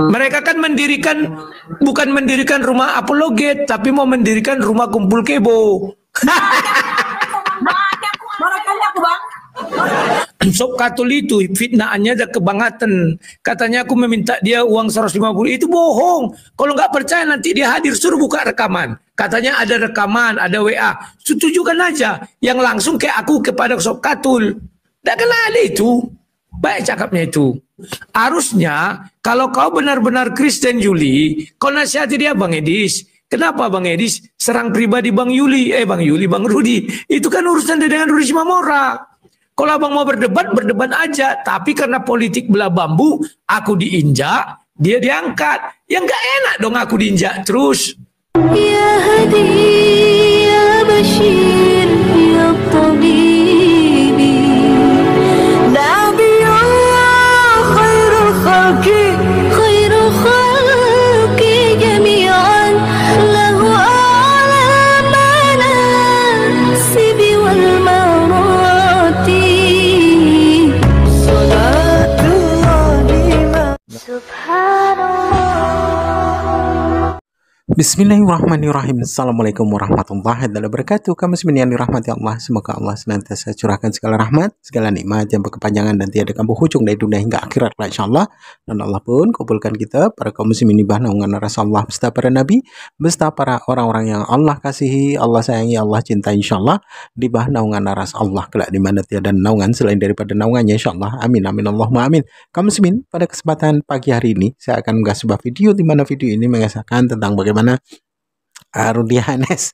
Mereka kan bukan mendirikan rumah apologet, tapi mau mendirikan rumah kumpul kebo. Barangkali aku bang. Sob Katul itu fitnahannya ada kebangetan. Katanya aku meminta dia uang 150. Itu bohong. Kalau nggak percaya nanti dia hadir, suruh buka rekaman. Katanya ada rekaman, ada WA. Setujukan aja. Yang langsung kayak aku kepada Sob Katul. Nggak kena ada itu. Baik cakapnya itu. Harusnya kalau kau benar-benar Kristen Yuli, kau nasihati dia Bang Edis. Kenapa Bang Edis serang pribadi Bang Yuli? Bang Rudi. Itu kan urusan dia dengan Rudi Simamora. Kalau abang mau berdebat, berdebat aja. Tapi karena politik belah bambu, aku diinjak, dia diangkat. Ya nggak enak dong aku diinjak terus. Ya Hadi, ya Bashir, ya Tabibi, Nabiyullah khairul khalqi, khairul khalqi jami'an, lahu a'la manasibi wal marati, salatullahi subhanallah. Bismillahirrahmanirrahim. Assalamualaikum warahmatullahi wabarakatuh. Kamu semua yang dirahmati Allah. Semoga Allah senantiasa curahkan segala rahmat, segala nikmat, tanpa kepanjangan dan tiada kambuh ujung dari dunia hingga akhirat, insyaallah. Dan Allah pun kumpulkan kita para kaum muslimin di naungan Rasulullah beserta para nabi, beserta para orang-orang yang Allah kasihi, Allah sayangi, Allah cintai, insyaallah di naungan Rasulullah kelak di mana tiada naungan selain daripada naungannya, insyaallah. Amin amin Allahumma amin. Kaum muslimin, pada kesempatan pagi hari ini saya akan mengunggah sebuah video di mana video ini mengisahkan tentang bagaimana Rudy Hanes.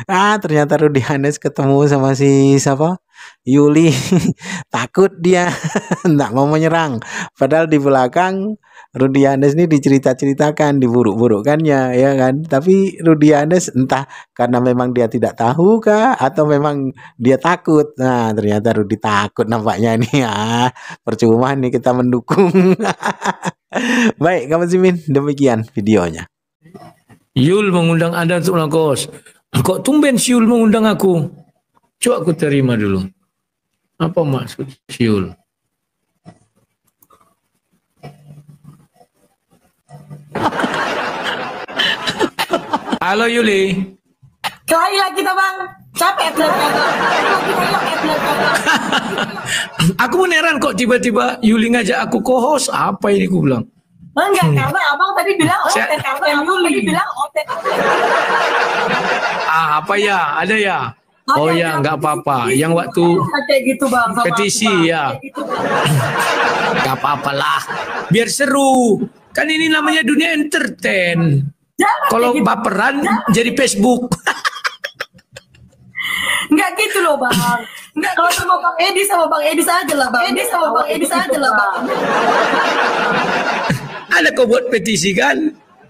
Ternyata Rudy Hanes ketemu sama si siapa? Yuli. Takut dia, nggak mau menyerang. Padahal di belakang Rudy Hanes ini dicerita-ceritakan, diburuk-burukkannya, ya kan? Tapi Rudy Hanes entah karena memang dia tidak tahu kah, atau memang dia takut. Nah, ternyata Rudy takut nampaknya nih. Percuma nih kita mendukung. Baik, kamu simin demikian videonya. Yul mengundang Anda untuk melakos. Kok tumben si Yul mengundang aku? Coba aku terima dulu. Apa maksud si Yul? Halo Yuli. Kelahi lagi kita bang. Capek Aku beneran kok tiba-tiba Yuli ngajak aku co-host. Apa ini aku bilang? Enggak, karena abang tadi bilang apa ya? Ada ya? Oh ya, nggak apa-apa. Yang waktu gitu, bang, petisi ya. Nggak apa-apalah. Biar seru. Kan ini namanya dunia entertain. Kalau gitu. baperan jadi Facebook. Enggak gitu loh bang. Enggak, kalau sama Bang Edi sama Bang Edi saja lah bang. Ada kau buat petisi kan?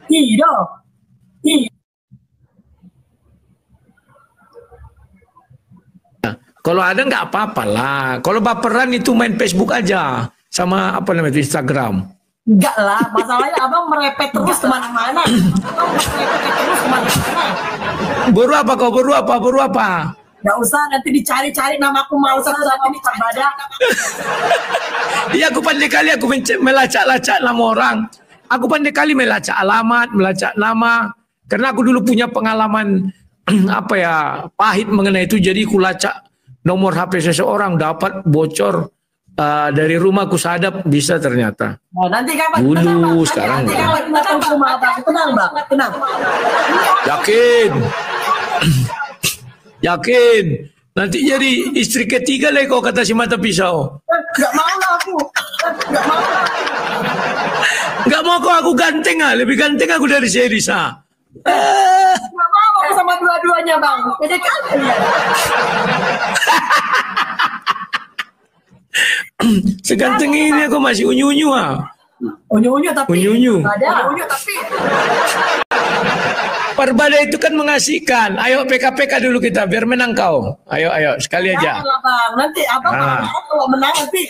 Tidak. Kalau ada nggak apa-apa lah. Kalau baperan itu main Facebook aja. Sama apa namanya itu Instagram. Enggak lah, masalahnya abang merepet terus kemana-mana. Baru apa kau? Baru apa? Nggak usah, nanti dicari-cari namaku mau satu-satu di Carbada. Iya, aku pandai kali aku melacak-lacak nama orang. Aku pandai kali melacak alamat, melacak nama. Karena aku dulu punya pengalaman apa ya, pahit mengenai itu. Jadi aku lacak nomor HP seseorang, dapat bocor dari rumah, aku sadap bisa ternyata. Oh, nanti kapan? Dulu, sekarang. Nanti kapan kita ke rumah abang? Tenang bang, tenang. Yakin? Yakin? Nanti jadi istri ketiga lah kau kata si mata pisau. Gak mau lah aku. Gak mau kok aku ganteng lebih ganteng aku dari si Erisa. Gak mau aku sama dua-duanya bang. Jadi kalian ya. Seganteng ini aku masih unyu-unyu Unyu-unyu tapi. Ada. Unyu tapi. Perbada itu kan mengasihkan. Ayo PKPK dulu kita biar menang kau. Ayo sekali aja. Jangan bang. Nanti abang kalau menang nanti.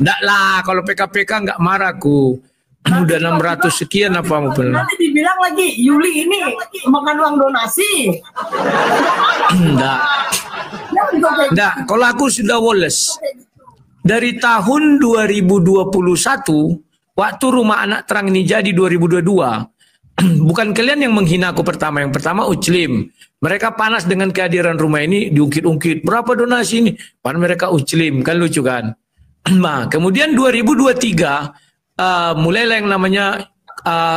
Nggak lah, kalau PKPK nggak marah aku. Udah 600 sekian apa mau benar. Nanti dibilang lagi Yuli ini makan uang donasi. Nggak. Kalau aku sudah woles. dari tahun 2021 waktu Rumah Anak Terang ini jadi 2022. Bukan kalian yang menghina aku pertama. Yang pertama Uclim. Mereka panas dengan kehadiran rumah ini, diungkit-ungkit. Berapa donasi ini? Pan mereka Uclim, kan lucu kan? Nah, kemudian 2023 mulailah yang namanya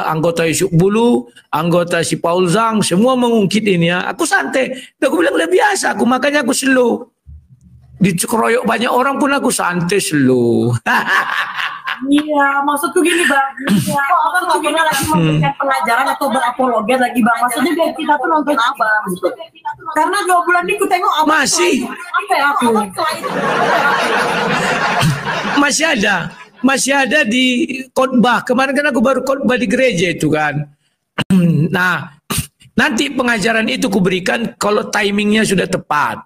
anggota Yusuf Bulu, anggota si Paul Zhang, semua mengungkit ini ya. Aku santai. Dan aku bilang udah biasa, makanya aku slow. Dikeroyok banyak orang pun aku santai slow. Iya, maksudku gini bang. Iya, kok abang nggak pernah lagi memberikan pengajaran atau berapologet lagi bang? Maksudnya biar kita tuh nonton abang gitu. Karena 2 bulan ini aku tengok abang Masih. Apa ya aku? Masih ada di khotbah. Kemarin kan aku baru khotbah di gereja itu kan. Nah, nanti pengajaran itu kuberikan kalau timingnya sudah tepat.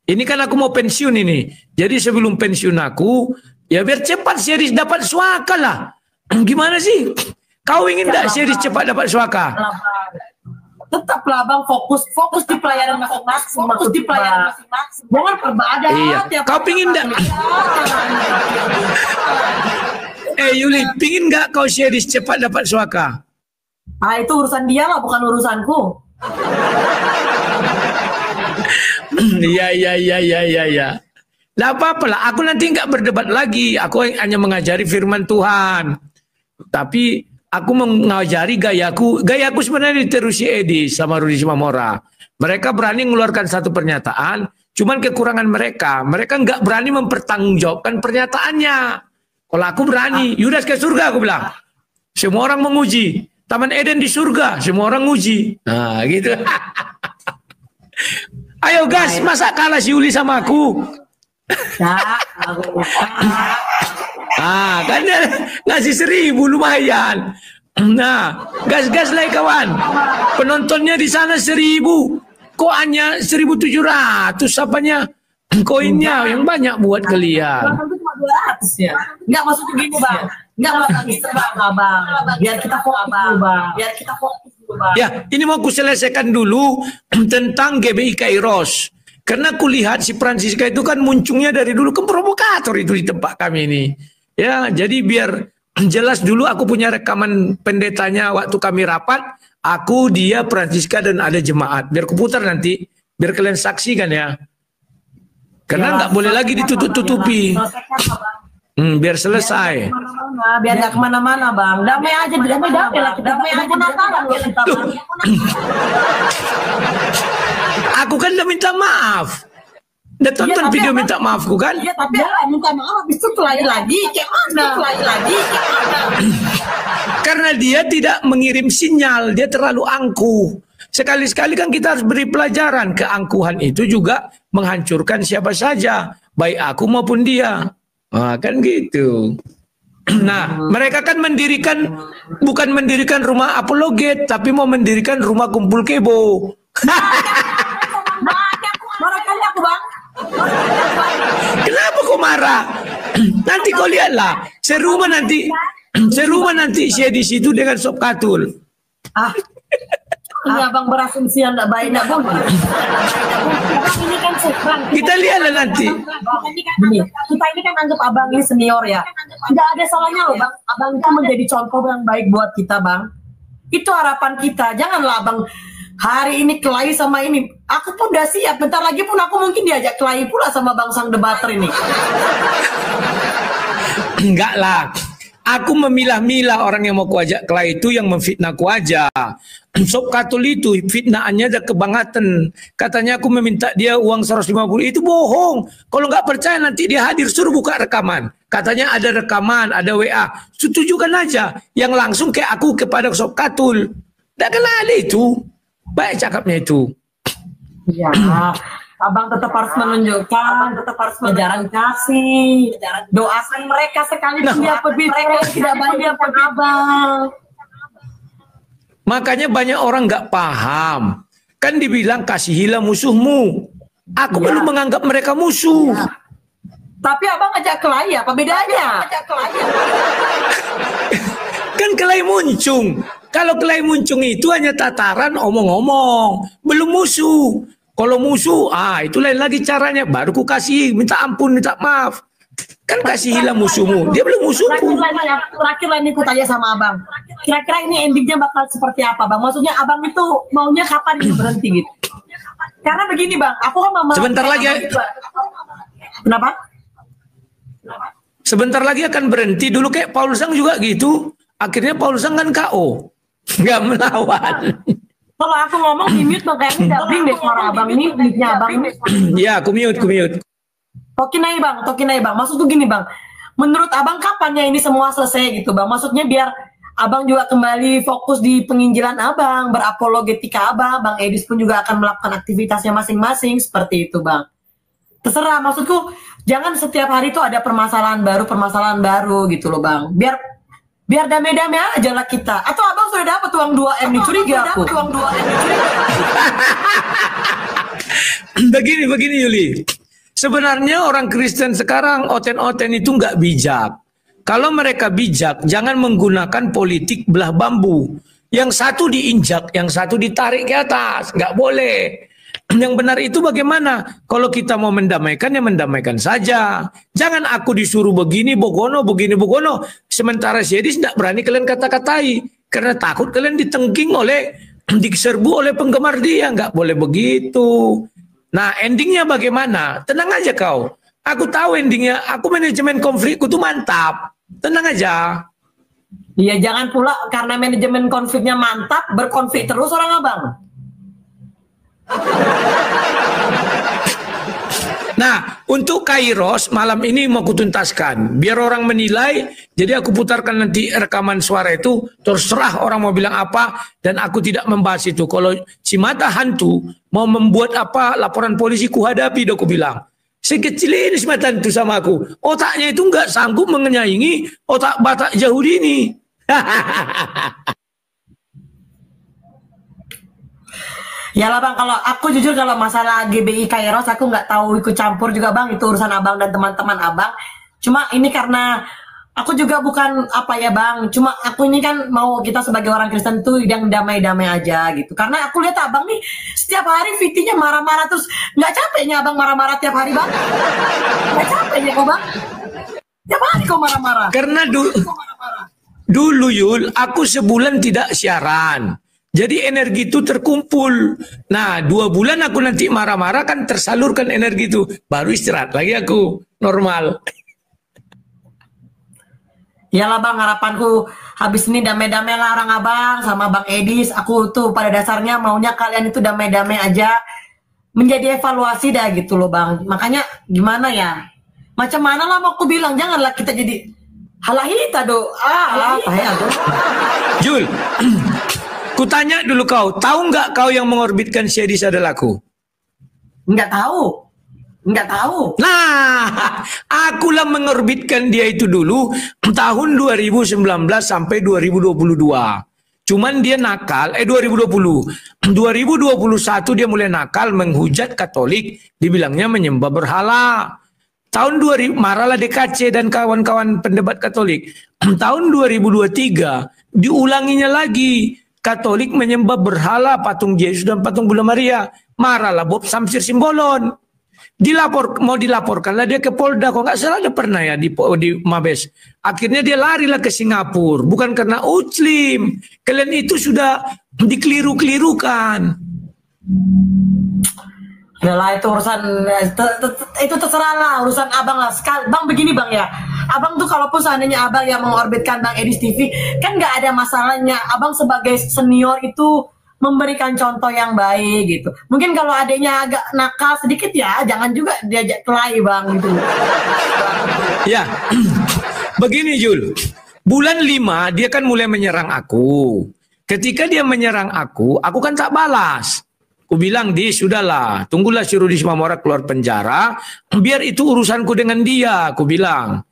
Ini kan aku mau pensiun ini. Jadi sebelum pensiun aku, ya biar cepat series dapat suaka lah. Gimana sih? Kau ingin tak series cepat dapat suaka? Tetaplah bang, fokus di pelayanan masing-masing. Fokus di pelayanan masing-masing. Jangan perbadan. Iya. Kau pingin tak? Yuli, pingin nggak kau series cepat dapat suaka? Ah itu urusan dia lah, bukan urusanku. Iya. Tidak apa-apa lah, aku nanti nggak berdebat lagi. Aku hanya mengajari firman Tuhan. Tapi aku mengajari gayaku. Gayaku sebenarnya diterusi Edi sama Rudi Simamora. Mereka berani mengeluarkan satu pernyataan. Cuman kekurangan mereka nggak berani mempertanggungjawabkan pernyataannya. Kalau aku berani, Yudas ke surga aku bilang. Semua orang menguji. Taman Eden di surga, semua orang nguji. Nah gitu. Ayo gas, masa kalah si Uli sama aku? Kan dia ngasih 1.000 lumayan. Nah, gas lah kawan. Penontonnya di sana 1.000. Kok hanya 1.700 apanya? Koinnya yang banyak buat kalian. Cuma 200 ya. Enggak maksudnya gini bang. Enggak maksudnya gitu bang. Biar kita fokus bang. Ya, ini mau aku selesaikan dulu tentang GBI Kairos. Karena aku lihat si Francisca itu kan muncungnya dari dulu kan provokator itu di tempat kami ini. Ya, jadi biar jelas dulu aku punya rekaman pendetanya waktu kami rapat. Aku, dia, Francisca dan ada jemaat. Biar kuputar nanti, biar kalian saksikan ya. Karena nggak boleh lagi ditutup-tutupi. Biar selesai. Biar nggak kemana-mana bang. Damai aja, damai lah. Damai aja Natalan loh kita. Aku kan udah minta maaf. Udah tonton video minta maafku kan? Iya tapi minta maaf habis itu lagi kayak mana? Karena dia tidak mengirim sinyal, dia terlalu angkuh. Sekali-sekali kan kita harus beri pelajaran. Keangkuhan itu juga menghancurkan siapa saja, baik aku maupun dia. Nah, kan gitu. Nah, mereka kan bukan mendirikan rumah apologet, tapi mau mendirikan rumah kumpul kebo. Marah kali aku bang. Kenapa kau marah? Nanti kau lihatlah, serumah nanti saya di situ dengan sop katul. Ini abang berasumsi yang tidak baik, tidak boleh. Ini kan sekarang. Kita lihatlah nanti. Kita ini kan anggap abang ini senior ya. Tidak ada salahnya loh bang. Abang itu menjadi contoh yang baik buat kita bang. Itu harapan kita. Janganlah abang hari ini kelahi sama ini. Aku pun udah siap. Bentar lagi pun aku mungkin diajak kelahi pula sama bang sang debater ini. Enggak lah. Aku memilah-milah orang yang mau kuajak kelahi itu yang memfitnahku aja. Sob katul itu fitnahannya ada kebangetan. Katanya aku meminta dia uang 150. Itu bohong. Kalau nggak percaya nanti dia hadir, suruh buka rekaman. Katanya ada rekaman, ada WA. Setujukan aja. Yang langsung kayak aku kepada sob katul. Nggak kenal ada itu. Baik cakapnya itu. Iya. Abang tetap harus menunjukkan, tetap harus ajaran kasih, doakan mereka sekali dia berbicara tidak baik dia abang. Makanya banyak orang nggak paham. Kan dibilang kasihilah musuhmu. Aku belum menganggap mereka musuh. Tapi abang ajak kelahi, apa bedanya? Kan kelahi muncung. Kalau kelahi muncung itu hanya tataran omong-omong, belum musuh. Kalau musuh, itu lain lagi caranya. Baru ku kasih, minta ampun, minta maaf. Kan kasihilah musuhmu. Dia belum musuhku. Terakhir lah ini aku tanya sama abang. Kira-kira ini endingnya bakal seperti apa bang? Maksudnya abang itu maunya kapan ini berhenti gitu? Karena begini bang, aku kan mama. Sebentar lagi. Kenapa? Sebentar lagi akan berhenti. Dulu kayak Paul Sang juga gitu. Akhirnya Paul Sang kan KO. Nggak melawan. Kalau aku ngomong di mute makanya dubbing deh suara abang ini, mic-nya abang ini. Ya, aku mute. Tokin aja bang. Maksud tuh gini bang, menurut abang kapannya ini semua selesai gitu bang? Maksudnya biar abang juga kembali fokus di penginjilan abang, berapologetika abang, bang Edis pun juga akan melakukan aktivitasnya masing-masing seperti itu bang. Terserah, maksudku jangan setiap hari itu ada permasalahan baru gitu loh bang. Biar damai-damai aja lah kita. Atau abang sudah dapat uang 2M nih, curiga aku. Begini Yuli. Sebenarnya orang Kristen sekarang oten-oten itu nggak bijak. Kalau mereka bijak, jangan menggunakan politik belah bambu. Yang satu diinjak, yang satu ditarik ke atas. Nggak boleh. Yang benar itu bagaimana? Kalau kita mau mendamaikan, ya mendamaikan saja. Jangan aku disuruh begini, bogono. Sementara si Edis tidak berani kalian kata-katai. Karena takut kalian diserbu oleh penggemar dia. Nggak boleh begitu. Nah, endingnya bagaimana? Tenang aja kau. Aku tahu endingnya. Aku manajemen konflikku tuh mantap. Tenang aja. Iya, jangan pula karena manajemen konfliknya mantap, berkonflik terus orang abang. Nah, untuk Kairos malam ini mau kutuntaskan. Biar orang menilai, jadi aku putarkan nanti rekaman suara itu, terserah orang mau bilang apa, dan aku tidak membahas itu. Kalau si mata hantu mau membuat apa, laporan polisi kuhadapi, aku bilang. Sekecil ini si mata hantu sama aku. Otaknya itu nggak sanggup menyaingi otak Batak Yahudi ini. Ya lah bang, kalau aku jujur kalau masalah GBI Kairos aku nggak tahu ikut campur juga bang, itu urusan abang dan teman-teman abang. Cuma ini karena aku juga bukan apa ya bang, cuma aku ini kan mau kita sebagai orang Kristen tuh yang damai-damai aja gitu. Karena aku lihat abang nih setiap hari VT-nya marah-marah terus, nggak capeknya abang marah-marah tiap hari bang? Nggak capeknya kok bang? Tiap hari kok marah-marah? Karena dulu Yul, aku sebulan tidak siaran. Jadi energi itu terkumpul. Nah, 2 bulan aku nanti marah-marah kan tersalurkan energi itu. Baru istirahat lagi aku. Normal. Iyalah bang, harapanku habis ini damai-damai lah orang abang sama bang Edis. Aku tuh pada dasarnya maunya kalian itu damai-damai aja. Menjadi evaluasi dah gitu loh bang. Makanya gimana ya? Macam mana lah mau aku bilang. Janganlah kita jadi halahita do. Jul. Kutanya dulu kau, tahu nggak kau yang mengorbitkan si Edis adalah aku? Nggak tahu. Nah, akulah mengorbitkan dia itu dulu tahun 2019 sampai 2022. Cuman dia nakal, 2020. 2021 dia mulai nakal menghujat Katolik, dibilangnya menyembah berhala. Tahun 2000 marahlah DKC dan kawan-kawan pendebat Katolik. Tahun 2023 diulanginya lagi. Katolik menyembah berhala, patung Yesus dan patung Bunda Maria. Marahlah Bob Samsir Simbolon. Mau dilaporkanlah dia ke Polda. Kok nggak salah ada pernah ya di Mabes. Akhirnya dia larilah ke Singapura. Bukan karena Muslim. Kalian itu sudah dikeliru-kelirukan. Yalah itu urusan itu terserah lah, urusan abang lah. Bang begini bang ya, abang tuh kalaupun seandainya abang yang mengorbitkan bang Edis TV kan nggak ada masalahnya. Abang sebagai senior itu memberikan contoh yang baik gitu. Mungkin kalau adanya agak nakal sedikit ya jangan juga diajak kelahi bang gitu. Ya begini Jul, bulan 5 dia kan mulai menyerang aku. Ketika dia menyerang aku kan tak balas. Aku bilang, sudahlah, tunggulah si Rudi Simamora keluar penjara, biar itu urusanku dengan dia, aku bilang.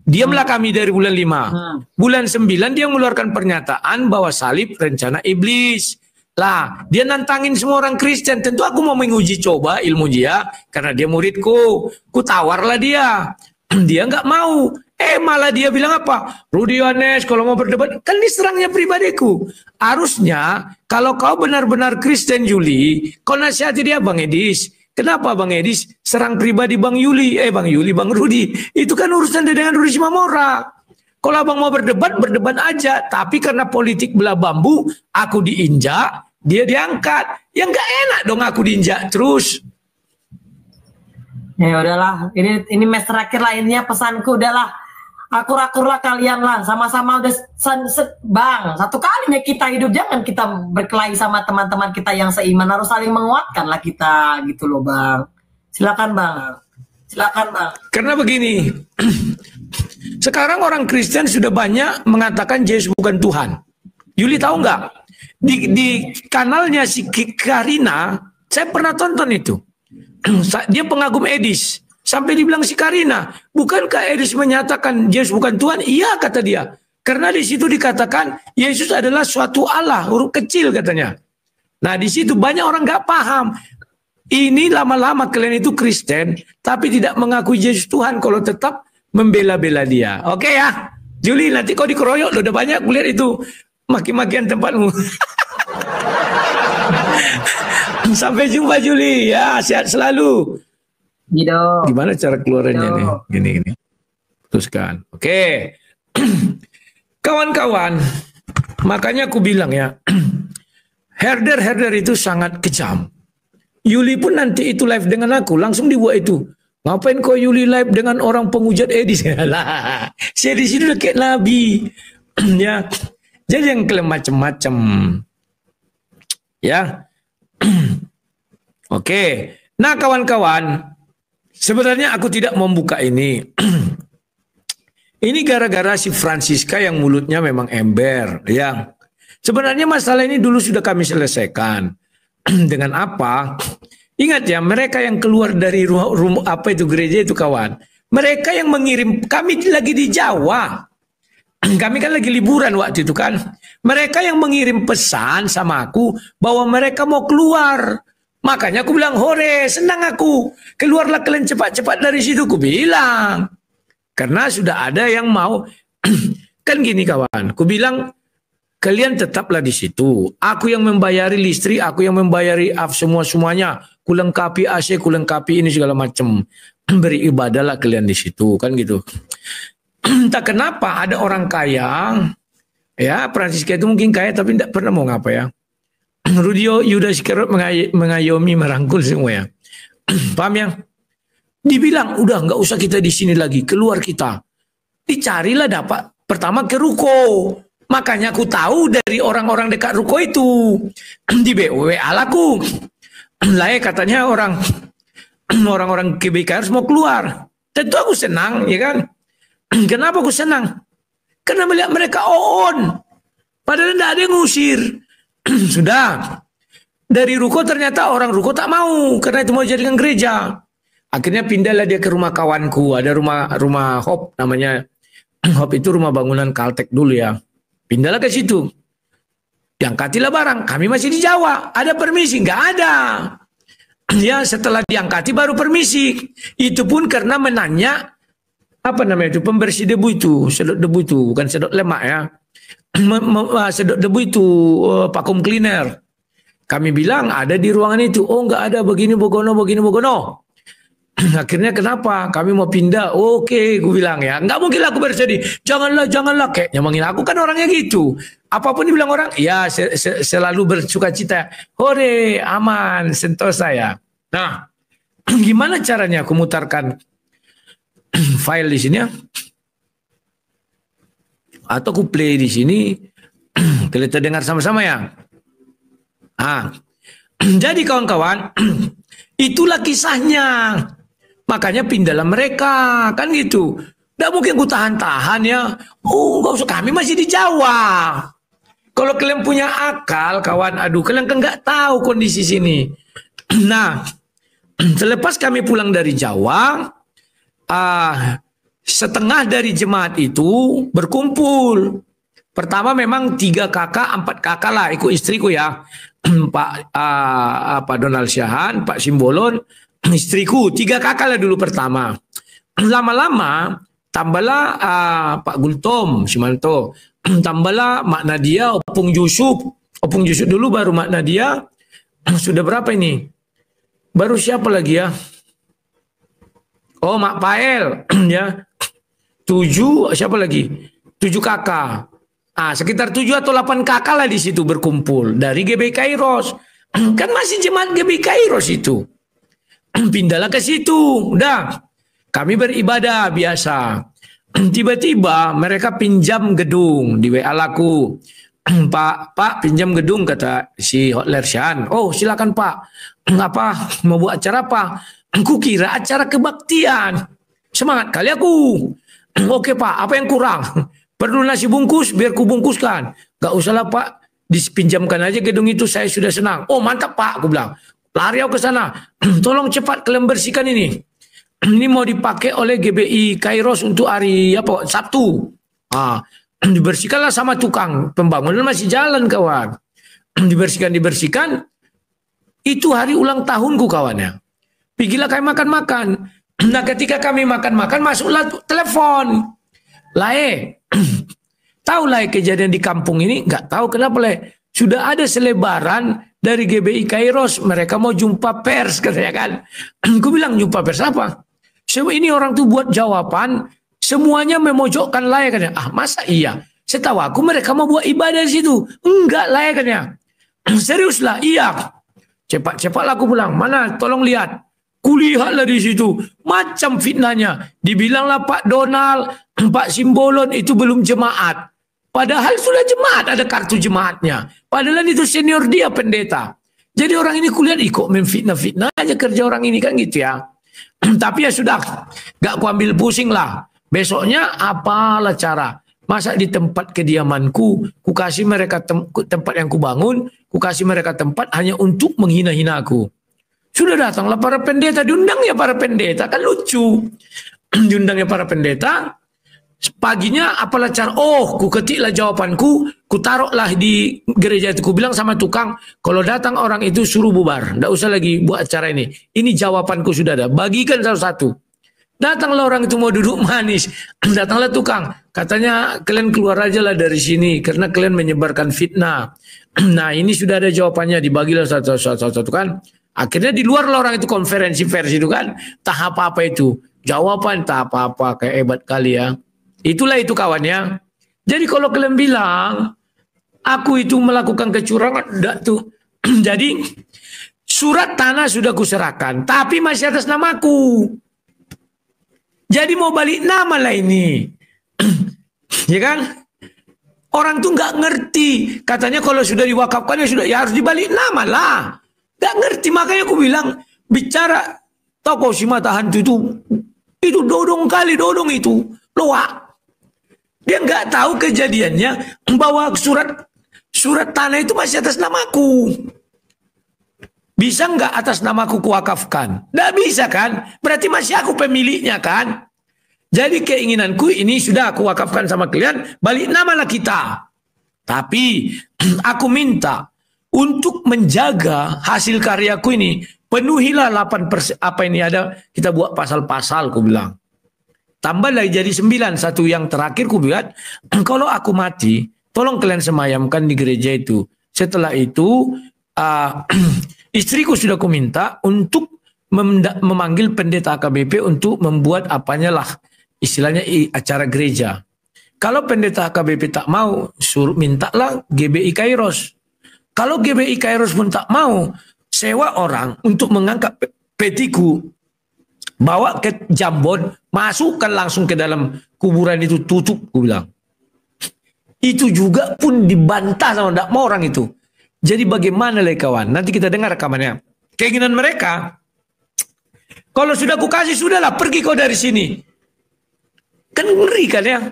Diamlah kami dari bulan 5. Bulan 9 dia mengeluarkan pernyataan bahwa salib rencana iblis. Lah, dia nantangin semua orang Kristen, tentu aku mau menguji coba ilmu dia, karena dia muridku. Ku tawarlah dia. Dia nggak mau. Malah dia bilang apa? Rudi Yohanes kalau mau berdebat, kan diserangnya pribadiku. Harusnya kalau kau benar-benar Kristen Juli, kau nasihati dia Bang Edis. Kenapa Bang Edis serang pribadi Bang Yuli, Bang Rudi? Itu kan urusan dengan Rudi Simamora. Kalau abang mau berdebat, berdebat aja. Tapi karena politik belah bambu, aku diinjak, dia diangkat. Ya nggak enak dong aku diinjak terus. Ya udahlah, ini match terakhir lah, ininya pesanku udahlah, akur-akurlah kalian lah, sama-sama udah Bang, satu kalinya kita hidup, jangan kita berkelahi sama teman-teman kita yang seiman, harus saling menguatkan lah kita, gitu loh Bang. Silakan Bang, silakan Bang. Karena begini, sekarang orang Kristen sudah banyak mengatakan Yesus bukan Tuhan. Yuli tahu nggak? Di kanalnya si Karina, saya pernah tonton itu. Dia pengagum Edis. Sampai dibilang si Karina, bukankah Edis menyatakan Yesus bukan Tuhan? Iya, kata dia. Karena di situ dikatakan Yesus adalah suatu Allah, huruf kecil katanya. Nah, di situ banyak orang nggak paham. Ini lama-lama kalian itu Kristen, tapi tidak mengakui Yesus Tuhan kalau tetap membela-bela dia. Oke ya, Juli, nanti kau dikeroyok, udah banyak kulihat itu maki-makian tempatmu. Sampai jumpa Juli, ya sehat selalu. Gitu. Gimana cara keluarannya nih? Gini. Teruskan. Oke. Kawan-kawan, makanya aku bilang ya, herder itu sangat kejam. Yuli pun nanti itu live dengan aku, langsung dibuat itu. Ngapain kau Yuli live dengan orang pengujat Edis? Lah, saya di sini udah kayak nabi. Ya. Jadi yang kalian macam-macam. Ya. Oke. Nah, kawan-kawan, sebenarnya aku tidak membuka ini. Ini gara-gara si Francisca yang mulutnya memang ember, ya. Sebenarnya masalah ini dulu sudah kami selesaikan. Dengan apa? Ingat ya, mereka yang keluar dari rumah apa itu gereja itu kawan. Mereka yang mengirim, kami lagi di Jawa. Kami kan lagi liburan waktu itu kan. Mereka yang mengirim pesan sama aku bahwa mereka mau keluar. Makanya aku bilang, hore, senang aku. Keluarlah kalian cepat-cepat dari situ, aku bilang. Karena sudah ada yang mau. Kan gini kawan, aku bilang, kalian tetaplah di situ. Aku yang membayari listrik, aku yang membayari semuanya. Ku lengkapi AC, ku lengkapi ini segala macam. Beri ibadahlah kalian di situ, kan gitu. Entah kenapa ada orang kaya, ya Francisca itu mungkin kaya tapi tidak pernah mau ngapa ya. Rudio Yuda Iskarot mengayomi merangkul semua ya. Paham ya? Dibilang udah nggak usah kita di sini lagi, keluar kita. Dicarilah dapat pertama ke ruko. Makanya aku tahu dari orang-orang dekat ruko itu di BWA laku. Lah katanya orang-orang KBK harus mau keluar. Tentu aku senang ya kan. Kenapa aku senang? Karena melihat mereka on. Padahal tidak ada yang ngusir. Sudah. Dari ruko ternyata orang ruko tak mau. Karena itu mau jadikan gereja. Akhirnya pindahlah dia ke rumah kawanku. Ada rumah Hop namanya. Hop itu rumah bangunan Caltech dulu ya. Pindahlah ke situ. Diangkatilah barang. Kami masih di Jawa. Ada permisi? Nggak ada. Ya setelah diangkati baru permisi. Itu pun karena menanya apa namanya itu pembersih debu itu, sedot debu itu, bukan sedot lemak ya. Sedot debu itu vacuum cleaner. Kami bilang ada di ruangan itu. Oh nggak ada, begini bogono. Akhirnya kenapa? Kami mau pindah. Oke, gue bilang ya. Nggak mungkin aku bersedih. Janganlah. Kayak nyamangin aku kan orangnya gitu. Apapun dibilang orang, ya selalu bersuka cita. Hore, aman, sentosa ya. Nah, gimana caranya aku mutarkan file di sini ya? Atau aku play di sini. Kita dengar sama-sama ya. Jadi kawan-kawan, itulah kisahnya. Makanya pindahlah mereka, kan gitu. Nggak mungkin ku tahan-tahan ya. Oh, nggak usah, kami masih di Jawa. Kalau kalian punya akal, kawan, aduh, kalian kan nggak tahu kondisi sini. Nah, selepas kami pulang dari Jawa, setengah dari jemaat itu berkumpul. Pertama memang 3 kakak, 4 kakak lah ikut istriku ya. Pak Donald Syahan, Pak Simbolon, istriku. 3 kakak lah dulu pertama. Lama-lama tambahlah Pak Gultom Simanto, tambahlah Mak Nadia, Opung Yusuf dulu baru Mak Nadia. Sudah berapa ini? Baru siapa lagi ya? Oh, Mak Pael ya. 7 siapa lagi? 7 kakak. Sekitar 7 atau 8 kakak lah di situ berkumpul dari GBI Kairos. Kan masih jemaat GBI Kairos itu. Pindahlah ke situ. Udah. Kami beribadah biasa. Tiba-tiba mereka pinjam gedung di WA laku. Pak pinjam gedung, kata si Hotler Shan. Oh silakan Pak. Apa mau buat acara apa? Aku kira acara kebaktian. Semangat kali aku. Oke Pak, apa yang kurang? Perlu nasi bungkus, biar ku bungkuskan. Gak usahlah Pak, dipinjamkan aja gedung itu, saya sudah senang. Oh mantap Pak, aku bilang. Lari aku ke sana. Tolong cepat kalian bersihkan ini. Ini mau dipakai oleh GBI Kairos untuk hari apa? Sabtu. Dibersihkanlah sama tukang. Pembangunan masih jalan kawan. Dibersihkan. Itu hari ulang tahunku kawannya. Pergilah kami makan-makan. Nah ketika kami makan-makan masuklah telepon. Lae. Tahu Lae kejadian di kampung ini? Nggak tahu kenapa Lae. Sudah ada selebaran dari GBI Kairos. Mereka mau jumpa pers katanya kan. Aku bilang jumpa pers apa? Ini orang tuh buat jawaban. Semuanya memojokkan Lae katanya. Masa iya? Setahu aku mereka mau buat ibadah di situ. Enggak Lae katanya. Seriuslah iya. Cepat-cepatlah aku pulang. Mana? Tolong lihat. Kulihatlah di situ. Macam fitnahnya. Dibilanglah Pak Donald, Pak Simbolon itu belum jemaat. Padahal sudah jemaat, ada kartu jemaatnya. Padahal itu senior dia pendeta. Jadi orang ini kulihat, kok memfitnah-fitnah aja kerja orang ini kan gitu ya. Tapi ya sudah, gak ku ambil pusing lah. Besoknya apalah cara. Masa di tempat kediamanku, ku kasih mereka tempat yang ku bangun, ku kasih mereka tempat hanya untuk menghina-hina aku. Sudah datanglah para pendeta, diundang ya para pendeta, kan lucu. Diundangnya para pendeta, paginya apalah cara, ku ketiklah jawabanku, ku taruhlah di gereja itu, ku bilang sama tukang, kalau datang orang itu suruh bubar, nggak usah lagi buat acara ini. Ini jawabanku sudah ada, bagikan satu-satu. Datanglah orang itu mau duduk manis, datanglah tukang, katanya kalian keluar aja lah dari sini, karena kalian menyebarkan fitnah. Nah ini sudah ada jawabannya, dibagilah satu-satu kan. Akhirnya di luar orang itu konferensi pers itu kan, tak apa-apa itu. Jawaban tak apa-apa, kayak hebat kali ya. Itulah itu kawannya. Jadi kalau kalian bilang, aku itu melakukan kecurangan, enggak tuh. Jadi surat tanah sudah kuserahkan, tapi masih atas namaku. Jadi mau balik nama lah ini. Ya kan? Orang tuh nggak ngerti. Katanya kalau sudah diwakafkan ya harus dibalik nama lah. Gak ngerti, makanya aku bilang bicara tokoh si mata hantu itu dodong kali itu loak. Dia nggak tahu kejadiannya bahwa surat tanah itu masih atas namaku. Bisa nggak atas namaku kuwakafkan? Nggak bisa kan? Berarti masih aku pemiliknya kan? Jadi keinginanku ini sudah aku wakafkan sama kalian, balik namalah kita. Tapi aku minta untuk menjaga hasil karyaku ini, penuhilah 8%, apa ini ada, kita buat pasal-pasal, ku bilang. Tambah lagi jadi 9, satu yang terakhir ku bilang, kalau aku mati, tolong kalian semayamkan di gereja itu. Setelah itu, istriku sudah ku minta untuk memanggil pendeta AKBP untuk membuat apanya lah, istilahnya acara gereja. Kalau pendeta AKBP tak mau, suruh mintalah GBI Kairos. Kalau GBI Kairos pun tak mau, sewa orang untuk mengangkat petiku, bawa ke Jambon, masukkan langsung ke dalam kuburan itu, tutup, aku bilang. Itu juga pun dibantah sama tidak mau orang itu. Jadi bagaimana lagi kawan? Nanti kita dengar rekamannya. Keinginan mereka, kalau sudah aku kasih, sudahlah pergi kau dari sini. Kan ngeri kan ya.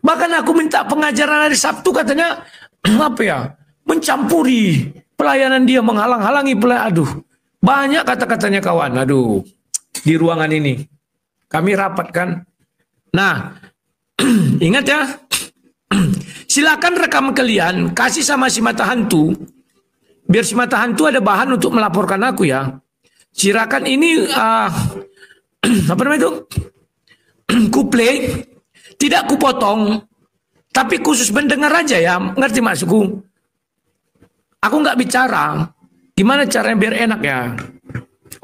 Bahkan aku minta pengajaran hari Sabtu katanya, apa ya? Mencampuri pelayanan dia, menghalang-halangi pelayanan. Aduh, banyak kata-katanya kawan. Aduh, di ruangan ini kami rapat kan. Nah, ingat ya, silakan rekam kalian kasih sama si mata hantu, biar si mata hantu ada bahan untuk melaporkan aku ya. Silakan ini apa namanya itu, kuplay, tidak kupotong, tapi khusus mendengar aja ya, ngerti maksudku? Aku nggak bicara, gimana caranya biar enak ya.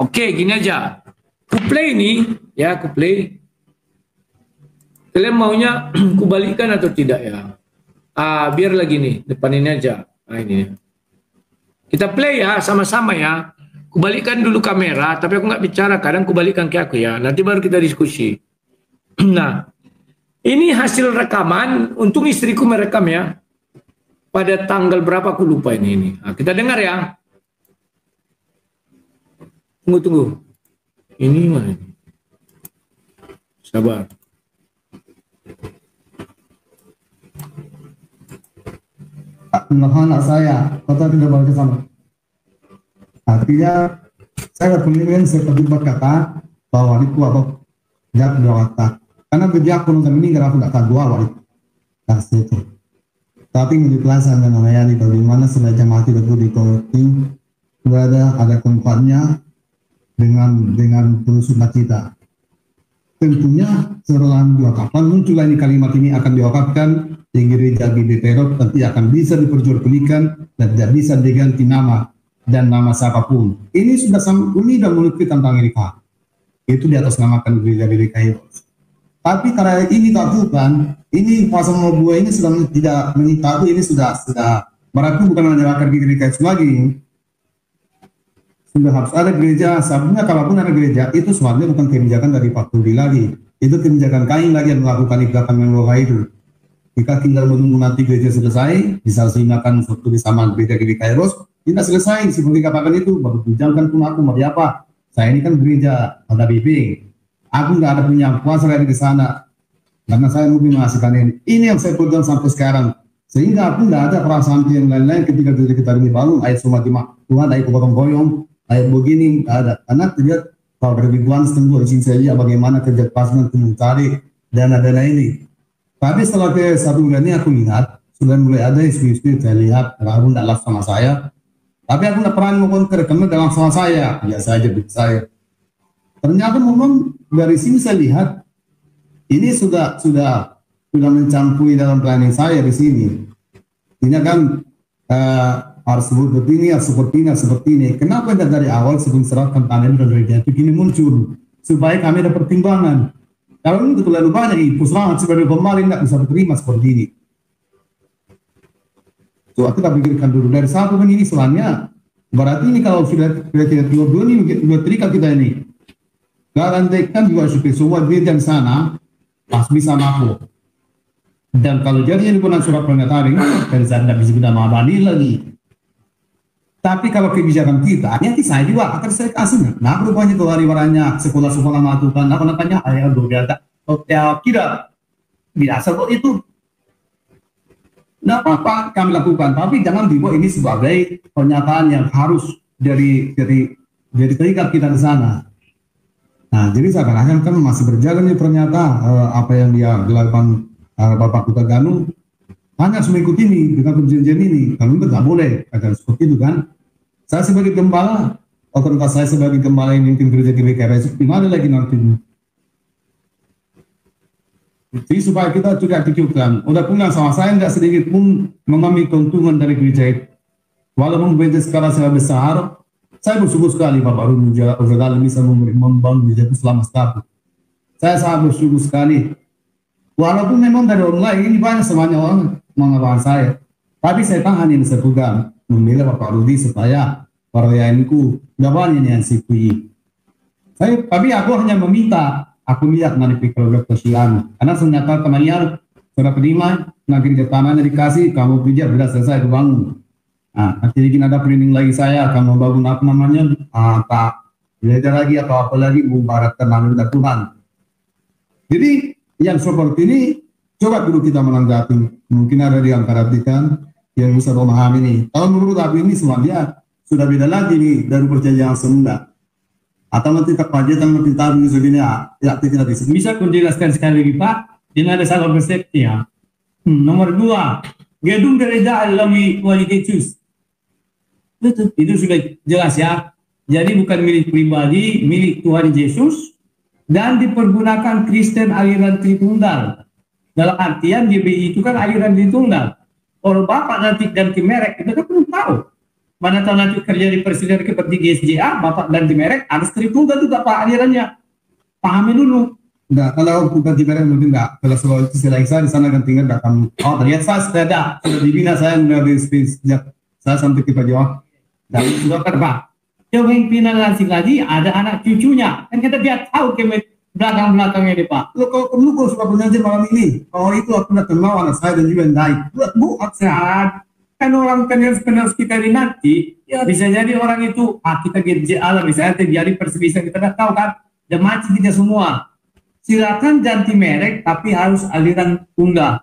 Oke, gini aja. Kuplay ini, ya kuplay. Kalian maunya kubalikkan atau tidak ya? Biar lagi nih, depan ini aja. Nah ini. Kita play ya, sama-sama ya. Kubalikkan dulu kamera, tapi aku nggak bicara. Kadang kubalikkan ke aku ya. Nanti baru kita diskusi. Nah, ini hasil rekaman. Untung istriku merekam ya. Pada tanggal berapa aku lupa ini. Nah, kita dengar ya. Tunggu. Ini mana ini? Sabar. Anak saya, kota tidak boleh sama. Artinya, saya berpemikiran seperti berkata bahwa itu apa? Jak dua kata. Karena berjak pun kami ini aku tidak tahu awal itu. Kasih itu. Tapi menjadi pelajaran dan melayani bagaimana sengaja mati betul di coaching ada tempatnya dengan penuh sukacita. Tentunya setelah dua kapal muncullah ini kalimat ini akan diwakafkan di gereja GBT Rock, nanti akan bisa diperjualbelikan dan tidak bisa diganti nama dan nama siapapun. Ini sudah meneliti tentang ini Pak. Itu di atas namakan gereja GBT Rock. Tapi karena ini tak bukan, ini pasal nomor 2 ini sudah tidak menitahu, ini sudah berarti bukan menyerahkan GBT Rock lagi. Sudah harus ada gereja, sebenarnya kalaupun ada gereja, itu sebenarnya bukan kebijakan dari Pak Kudi lagi. Itu kebijakan kain lagi yang melakukan ikatan mengelola itu. Jika tinggal menunggu nanti gereja selesai, bisa silakan waktu bersama gereja Kairos, tidak selesai, seperti katakan itu, baru tunjangkan pun aku mau apa. Saya ini kan gereja, ada bimbing. Aku nggak ada punya kuasa dari di sana. Karena saya mungkin menghasilkan ini. Ini yang saya pegang sampai sekarang. Sehingga aku nggak ada perasaan yang lain-lain ketika kita dibangun, ayat semua Tuhan, ayat gotong-goyong, ayat begini ada, karena tidak kalau berbibuan tentu izin saya bagaimana kerja pasmen mencari dana-dana ini. Tapi setelah ke 1 bulan ini aku lihat sudah mulai ada isu-isu saya lihat aku tidak langsung sama saya, tapi aku tidak pernah ngomong karena dalam sama saya biasa aja saya. Ternyata memang dari sini saya lihat ini sudah mencampuri dalam planning saya di sini. Ini kan harus seperti ini. Kenapa tidak dari awal sebelum serahkan tanah dan gereja itu gini muncul supaya kami ada pertimbangan. Kalau ini terlalu banyak, pusat sebagai pemain tidak bisa terima seperti ini. So kita pikirkan dulu dari satu ini selanjutnya. Berarti ini kalau sudah kita dua ini dua terikat kita ini. Garantikan juga supaya semua duit yang sana pas bisa mampu. Dan kalau jadi ini pun surat pernyataan dan saya tidak bisa bina mabani lagi. Tapi kalau kebijakan kita, nanti saya juga akan saya kasih. Nah, rupanya kalau hari-harinya sekolah-sekolah melakukan apa namanya, ayah biasa, kira biasa kok itu. Tidak apa-apa kami lakukan, tapi jangan dibuat ini sebagai pernyataan yang harus dari terikat kita di sana. Nah, jadi seakan-akan kan masih berjalan nih pernyataan apa yang dia dilakukan Bapak Kuta Ganu. Hanya mengikuti ini dengan perjanjian ini, kalau itu nggak boleh, akan seperti itu kan. Saya sebagai gembala, otoritas saya sebagai gembala yang memimpin gereja GBKRS, gimana lagi nanti? Jadi supaya kita juga pikirkan, udah punya sama saya nggak sedikit pun mengambil keuntungan dari gereja itu. Walaupun gereja sekarang sangat besar, saya bersyukur sekali Bapak Rumi Jalan bisa membangun gereja itu selama setahun. Saya sangat bersyukur sekali. Walaupun memang dari orang lain ini banyak semuanya orang mengawal saya, tapi saya tahan ini saya pegang membela Bapak Rudi supaya perayyaanku gak banyak yang sipui. Tapi aku hanya meminta, aku lihat nanti kalau kesian, karena ternyata kemarin sudah terima, nanti di tanahnya dikasih, kamu pijat sudah selesai dibangun. Nah, nanti ada printing lagi saya, kamu bangun apa namanya, belajar lagi atau apa lagi, membaratkan nama Tuhan. Jadi yang seperti ini coba dulu kita menanggapi. Mungkin ada di antara kita yang bisa memahami ini. Kalau menurut aku ini semuanya sudah beda lagi nih dari perjanjian semula. Atau nanti kepanjatan nanti tahu segini ya tidak bisa. Bisa aku jelaskan sekali lagi Pak. Ini ada salah persepsi ya. Nomor 2, gedung gereja adalah milik Tuhan Yesus. Itu sudah jelas ya. Jadi bukan milik pribadi, milik Tuhan Yesus dan dipergunakan Kristen aliran Tritunggal. Dalam artian GBI itu kan aliran Tritunggal. Kalau Bapak nanti ganti merek, kita kan belum tahu. Mana tahu nanti kerja di presiden seperti GSJA, Bapak ganti merek, harus tertunda juga Pak alirannya. Pahami dulu. Enggak, kalau ganti merek mungkin enggak. Kalau soal itu selain saya di sana ganti merek akan. Oh ternyata saya sudah dibina saya mengambil sejak saya sampai ke Jawa. Dan sudah Pak. Coba yang pindah lagi ada anak cucunya. Kan kita biar tahu ke belakang-belakangnya deh Pak. Lo kalau perlu kau suka belajar malam ini. Oh itu aku udah kenal anak saya dan juga yang lain. Buat bu, Saat kan orang penerus kita ini nanti ya bisa jadi orang itu kita GSJA lah misalnya terjadi perselisihan kita nggak tahu kan. Dan macam kita semua. Silakan ganti merek tapi harus aliran tunggal.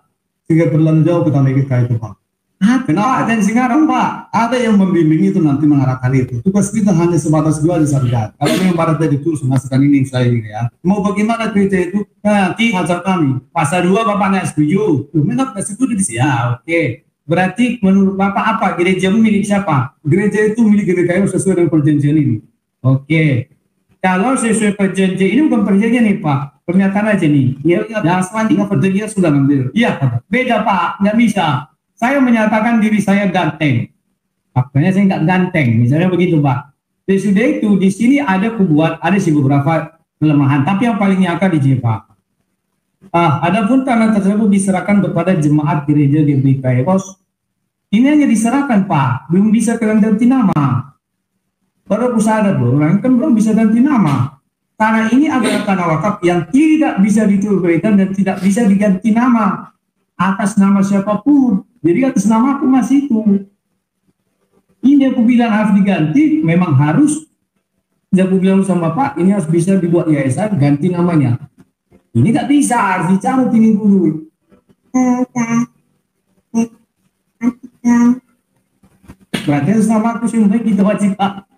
sehingga terlalu jauh ke tanah kita itu Pak. Kenapa? Dan sekarang Pak, Ada yang membimbing itu nanti mengarahkan itu. Tugas kita hanya sebatas jual di Sarjat. Kalau memang barat tadi terus masukkan ini saya ini ya. Mau bagaimana cerita itu? Nanti hajar kami. pasal 2 Bapak nggak setuju. Memang nggak setuju di sini. Ya oke. Berarti menurut Bapak apa? Gereja milik siapa? Gereja itu milik GKI sesuai dengan perjanjian ini. Oke. Kalau sesuai perjanjian ini bukan perjanjian nih Pak. Pernyataan aja nih. Ya, selanjutnya perjanjian sudah ngambil. Iya, beda Pak. Nggak bisa. Saya menyatakan diri saya ganteng. Faktanya saya nggak ganteng. Misalnya begitu Pak. Sudah itu di sini ada kubuat, ada sih beberapa kelemahan. Tapi yang paling nyata di sini Pak. Adapun tanah tersebut diserahkan kepada jemaat gereja GBI Kairos. Ini hanya diserahkan Pak, belum bisa kalian ganti nama. Baru usaha ada orang kan belum bisa ganti nama. Tanah ini adalah tanah wakaf yang tidak bisa diturunkan dan tidak bisa diganti nama atas nama siapapun. Jadi atas nama aku masih itu. Ini aku bilang harus diganti, memang harus. Dan aku bilang sama Bapak, ini harus bisa dibuat yayasan, ganti namanya. Ini nggak bisa, harus dicabut ini dulu. Berarti harus nama aku sudah kita wajib Pak.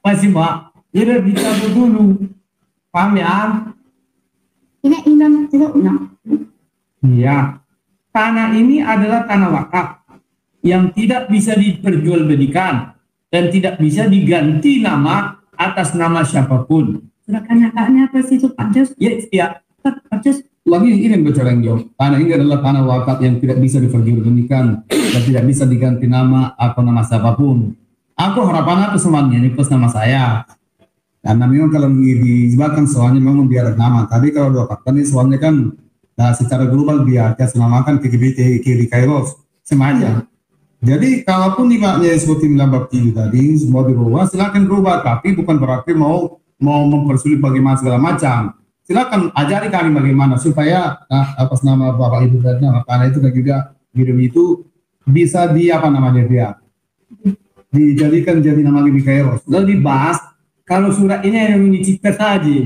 Jadi harus dicabut dulu. Paham ya? Iya. Tanah ini adalah tanah wakaf yang tidak bisa diperjualbelikan dan tidak bisa diganti nama atas nama siapapun. Sudah kenyataannya apa sih itu Pak Jos? Ya. Pak Jos, Lagi ini yang bicara yang tanah ini adalah tanah wakaf yang tidak bisa diperjualbelikan dan tidak bisa diganti nama atau nama siapapun. Aku harapan aku semuanya ini plus nama saya. Karena memang kalau dijebakkan soalnya memang biar nama. Tapi kalau diwakafkan ini soalnya kan secara global biar selamakan KGBT di Kairos semacam. Jadi kalaupun niatnya seperti bilang Bapak tadi mau dirubah silakan berubah, tapi bukan berarti mau mempersulit bagaimana segala macam. Silakan ajari kami bagaimana supaya atas nama Bapak Ibu tadi karena itu dan juga video itu bisa dijadikan jadi nama GBI Kairos. Lalu dibahas kalau surat ini hanya menyicipkan saja.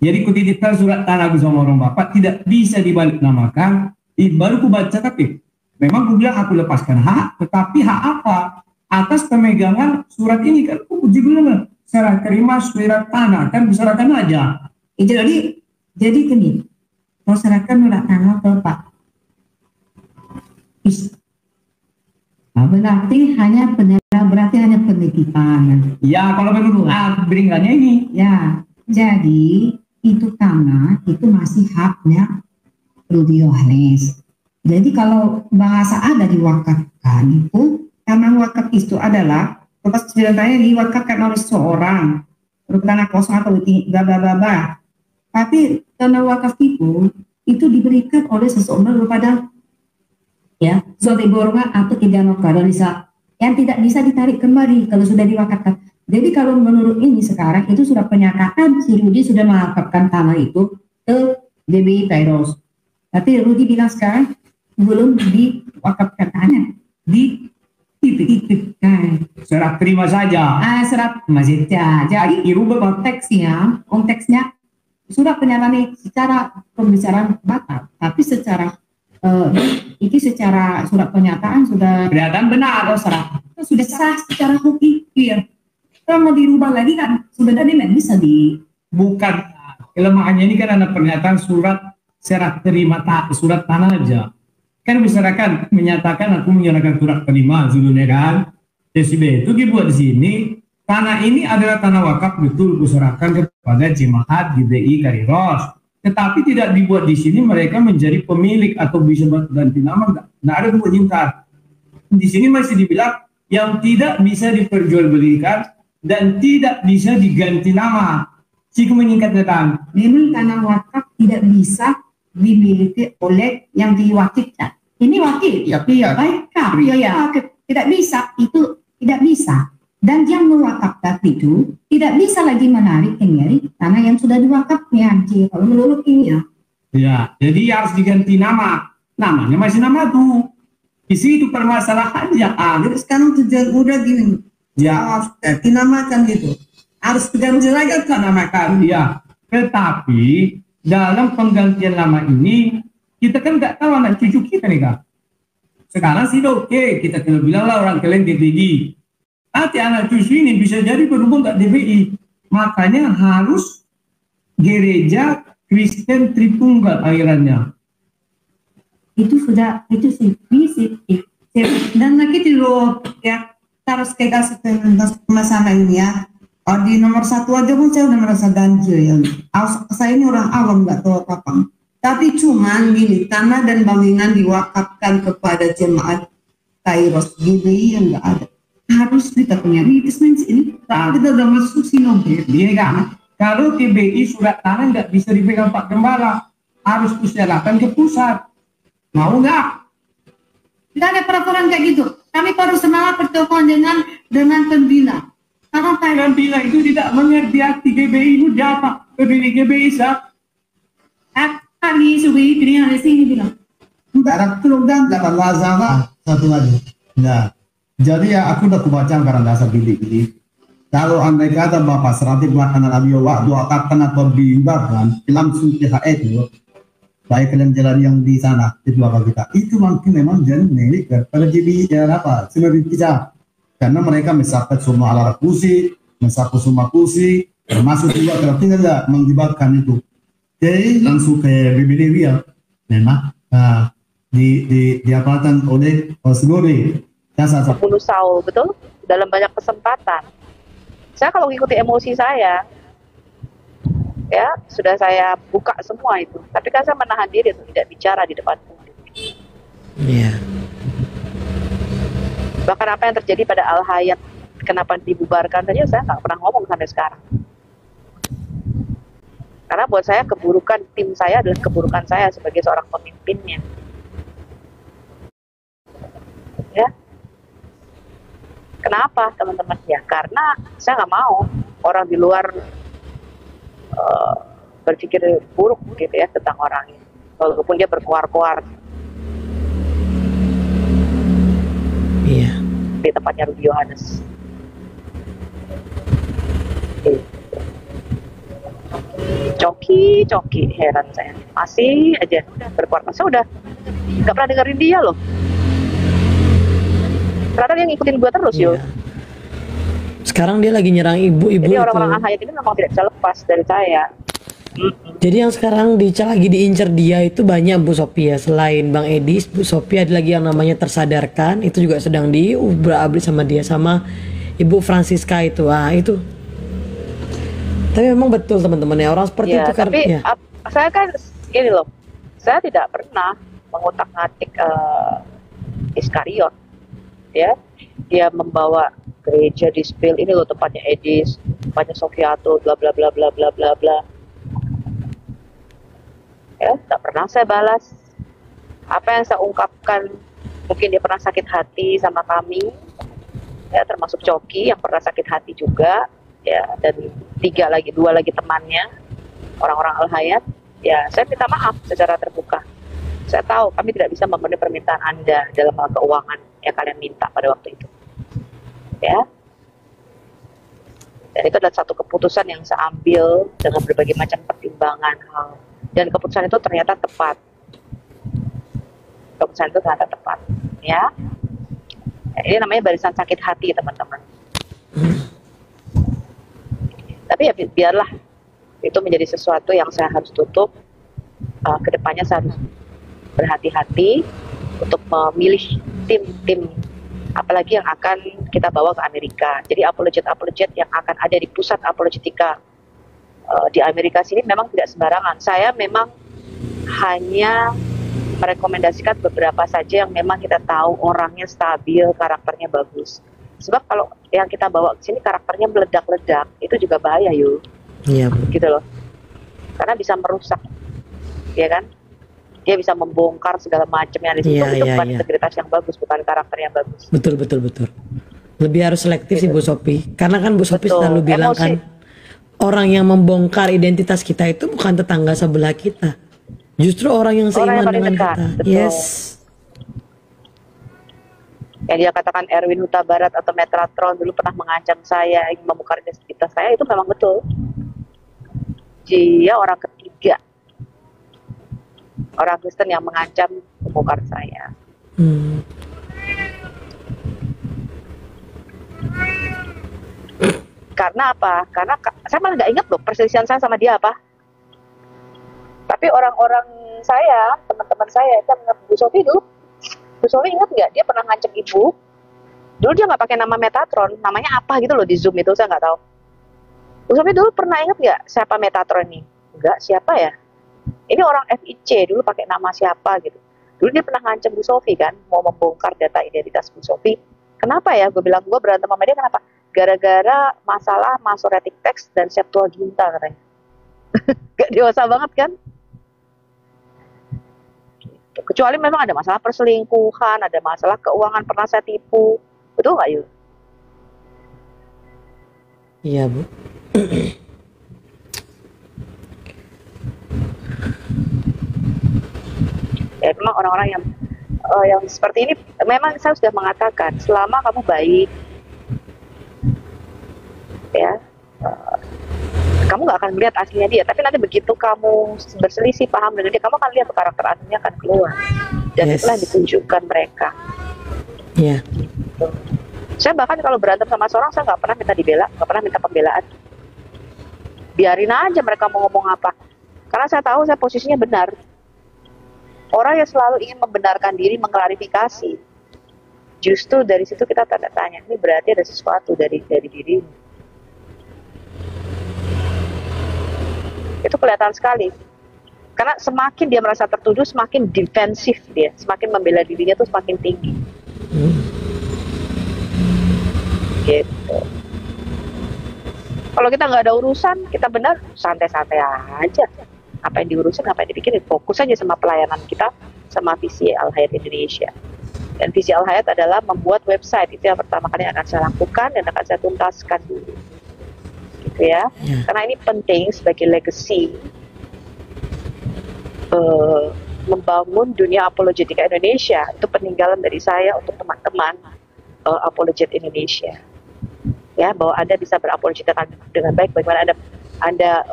Jadi kutitipkan surat tanah sama orang Bapak tidak bisa dibalik namakan. Baru ku baca tapi memang aku bilang aku lepaskan hak, tetapi hak apa? Atas pemegangan surat ini kan aku uji dulu serah terima surat tanah kan diserahkan aja. jadi gini, mau serahkan surat tanah ke Pak. Berarti hanya penitipan. Ya kalau begitu beringannya ini. Ya, jadi itu tanah itu masih haknya Rudi Yohanes. Jadi kalau bahasa ada diwakafkan itu, tanah wakaf itu adalah lepas ceritanya diwakafkan oleh seseorang, tanah kosong atau bla bla bla bla. Tapi tanah wakaf itu diberikan oleh seseorang kepada ya suatu golongan atau tiga keadaan yang tidak bisa ditarik kembali kalau sudah diwakafkan. Jadi kalau menurut ini sekarang itu sudah pernyataan si Rudi sudah mewakafkan tanah itu ke GBI Kairos. Tapi Rudi bilang sekarang belum diwakafkan tanah, dititipkan. Serah terima saja. Serah masih jadi dirubah konteksnya sudah pernyataan secara pembicaraan batal, tapi secara ini secara surat pernyataan sudah kelihatan benar atau sudah sah secara hukum. Kalau mau dirubah lagi kan sudah tadi nggak bisa bukan kelemahannya ini kan ada pernyataan surat serah terima surat tanah aja. Kan misalkan menyatakan aku menyerahkan surat terima sebelumnya kan. SB itu dibuat di sini tanah ini adalah tanah wakaf betul kuserahkan kepada jemaat GBI Kairos. Tetapi tidak dibuat di sini mereka menjadi pemilik atau bisa ganti nama nggak ada kewajiban. Di sini masih dibilang yang tidak bisa diperjualbelikan dan tidak bisa diganti nama. Cikgu menyingkatkan, Memang tanah wakaf tidak bisa dimiliki oleh yang diwakilkan. Ini wakil. Ya, Baik, Kak. Tidak bisa. Itu tidak bisa. Dan yang mewakafkan itu tidak bisa lagi menarik kembali tanah yang sudah diwakafnya. Kalau menurut ini ya. ya, jadi harus diganti nama. Namanya masih nama tuh. Di situ permasalahannya. Jadi sekarang tujuan udah gini. Ya, Dinamakan gitu. Harus diganti lagi kan namakan. ya. Tetapi dalam penggantian nama ini kita kan nggak tahu anak cucu kita nih Kak. Sekarang sih oke, kita tinggal bilang lah orang kalian DBI. Nanti anak cucu ini bisa jadi berhubung nggak DBI. Makanya harus gereja Kristen Tritunggal akhirannya. Itu sudah, itu sih. Dan lagi di lo ya harus kayak kasih masalah ini ya. Di nomor 1 aja pun saya udah merasa ganjil ya. Saya ini orang awam nggak tahu apa-apa. Tapi cuman gini, tanah dan bangunan diwakafkan kepada jemaat Kairos GBI yang nggak ada. Harus kita punya readjustment ini. Kita udah masuk sinode. Dia kan, kalau GBI surat tanah nggak bisa dipegang Pak Gembala, harus diserahkan ke pusat. Mau nggak? Tidak ada peraturan kayak gitu. Kami baru semangat pertemuan dengan pembina. Karena Kan bila itu tidak mengerti arti GBI itu siapa? GBI sah. kami sudah pilih di sini bilang. Darat program dapat lazama satu lagi. Nah, jadi ya aku udah kebaca karena dasar bilik. Kalau andai kata Bapak serati pelaksanaan Nabi doakan atau diibarkan langsung PHE itu, baik kalian jalan yang di sana di belakang kita, itu mungkin memang jadi milik daripada GBI ya apa sebenarnya kita, karena mereka mencapai semua alat kursi, mencapai semua kursi, termasuk juga kalau tidak mengibarkan itu. Jadi langsung ke BBD ya, memang diapakan oleh Sinode. Membunuh Saul, betul? Dalam banyak kesempatan. Saya kalau mengikuti emosi saya, ya sudah saya buka semua itu. Tapi kan saya menahan diri untuk tidak bicara di depan publik. Iya. Bahkan apa yang terjadi pada Al-Hayat, kenapa dibubarkan saja saya nggak pernah ngomong sampai sekarang. Karena buat saya keburukan tim saya adalah keburukan saya sebagai seorang pemimpinnya. Ya. Kenapa teman-teman? Ya karena saya nggak mau orang di luar berpikir buruk gitu ya tentang orang ini. Walaupun dia berkoar-koar. Iya. Di tempatnya Rudy Yohanes. Coki, heran saya. Masih aja berkuar. Saya udah nggak pernah dengerin dia loh. Ternyata dia ngikutin gua terus, Iya. yo. Sekarang dia lagi nyerang ibu-ibu Jadi itu. orang-orang Al-Hayat ini memang tidak bisa lepas dari saya. Jadi yang sekarang lagi diincar dia itu banyak Bu Sophia. Selain Bang Edis, Bu Sophia ada lagi yang namanya Tersadarkan. Itu juga sedang diobrak-abrik sama dia. Sama Ibu Francisca itu. Itu. Tapi memang betul teman-teman ya. Orang seperti Ya, itu kan. tapi Ya. saya kan gini loh. Saya tidak pernah mengutak-ngatik Iskariot. Ya, dia membawa gereja di spill ini loh tempatnya Edis, tempatnya Sofiatul, bla bla bla bla bla bla bla. Ya, tak pernah saya balas. Apa yang saya ungkapkan, mungkin dia pernah sakit hati sama kami, ya termasuk Coki yang pernah sakit hati juga, ya dan dua lagi temannya, orang-orang Al-Hayat. Ya, saya minta maaf secara terbuka. Saya tahu kami tidak bisa memenuhi permintaan Anda dalam hal keuangan yang kalian minta pada waktu itu. Ya. Dan itu adalah satu keputusan yang saya ambil dengan berbagai macam pertimbangan hal. Dan keputusan itu ternyata tepat. Keputusan itu ternyata tepat. Ya. Ini namanya barisan sakit hati, teman-teman. Tapi ya biarlah. Itu menjadi sesuatu yang saya harus tutup. Kedepannya saya harus berhati-hati untuk memilih tim-tim apalagi yang akan kita bawa ke Amerika. Jadi apologet yang akan ada di pusat apologetika di Amerika sini memang tidak sembarangan. Saya memang hanya merekomendasikan beberapa saja yang memang kita tahu orangnya stabil, karakternya bagus. Sebab kalau yang kita bawa ke sini karakternya meledak-ledak, itu juga bahaya yuk. Iya, Bu. Gitu loh. Karena bisa merusak, ya kan? Dia bisa membongkar segala macam yang di situ. Iya, Itu iya, bukan iya. integritas yang bagus, bukan karakter yang bagus. Betul. Lebih harus selektif sih Bu Sophie. Karena kan Bu Sophie Betul. selalu bilang Emosi. kan, orang yang membongkar identitas kita itu bukan tetangga sebelah kita. Justru orang yang Orang yang seiman paling dengan dekat, kita. betul. Yes. Yang dia katakan Erwin Huta Barat atau Metatron dulu pernah mengancam saya, ingin membongkar identitas saya, itu memang betul. Dia orang ketiga, orang Kristen yang mengancam membongkar saya. Karena apa? Karena saya malah nggak ingat loh perselisihan saya sama dia apa. Tapi orang-orang saya, teman-teman saya, itu mengingat Bu Sophie dulu. Bu Sophie ingat nggak? Dia pernah ngancam ibu. Dulu dia nggak pakai nama Metatron, namanya apa gitu loh di Zoom itu, saya nggak tahu. Bu Sophie dulu pernah ingat nggak siapa Metatron ini? Enggak, siapa ya? Ini orang FIC, dulu pakai nama siapa gitu. Dulu dia pernah ngancam Bu Sophie kan, mau membongkar data identitas Bu Sophie. Kenapa ya? Gue bilang, gue berantem sama dia kenapa? Gara-gara masalah Masoretic Text dan Septuaginta katanya. Gak dewasa banget kan? Kecuali memang ada masalah perselingkuhan, ada masalah keuangan pernah saya tipu. Betul nggak Yul? Iya Bu. Ya memang orang-orang yang seperti ini, memang saya sudah mengatakan selama kamu baik, ya, kamu nggak akan melihat aslinya dia. Tapi nanti begitu kamu berselisih paham dengan dia, kamu akan lihat karakter aslinya akan keluar. Dan Yes. itulah yang ditunjukkan mereka. Iya. Saya bahkan kalau berantem sama seorang, saya nggak pernah minta dibela, nggak pernah minta pembelaan. Biarin aja mereka mau ngomong apa. Karena saya tahu saya posisinya benar. Orang yang selalu ingin membenarkan diri, mengklarifikasi, justru dari situ kita tanda tanya, ini berarti ada sesuatu dari dirimu. Itu kelihatan sekali. Karena semakin dia merasa tertuduh, semakin defensif dia, semakin membela dirinya tuh semakin tinggi. Gitu. Kalau kita nggak ada urusan, kita benar santai-santai aja. Apa yang diurusin, apa yang dipikirin, fokus aja sama pelayanan kita, sama visi Al-Hayat Indonesia. Dan visi Al-Hayat adalah membuat website, itu yang pertama kali akan saya lakukan dan akan saya tuntaskan dulu. Gitu ya. Karena ini penting sebagai legacy membangun dunia apologetika Indonesia. Itu peninggalan dari saya untuk teman-teman apologet Indonesia. Ya, bahwa Anda bisa berapologetika dengan baik, bagaimana Anda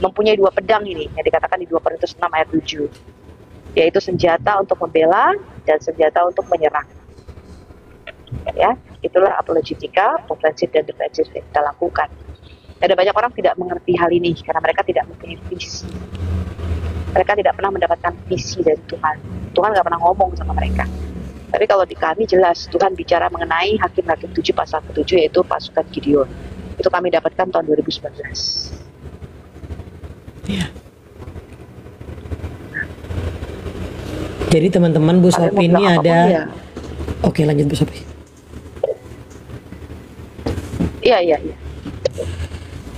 mempunyai dua pedang ini yang dikatakan di 2 Korintus 6 ayat 7, yaitu senjata untuk membela dan senjata untuk menyerang. Ya, itulah apologetika, ofensif dan defensif yang kita lakukan. Ada banyak orang tidak mengerti hal ini karena mereka tidak mempunyai visi. Mereka tidak pernah mendapatkan visi dari Tuhan. Tuhan nggak pernah ngomong sama mereka. Tapi kalau di kami jelas Tuhan bicara mengenai Hakim-Hakim 7 pasal ke-7, yaitu pasukan Gideon. Itu kami dapatkan tahun 2019. Iya. Jadi teman-teman Bu Sophie ini ada. Ya? Oke, lanjut Bu Sophie. Iya.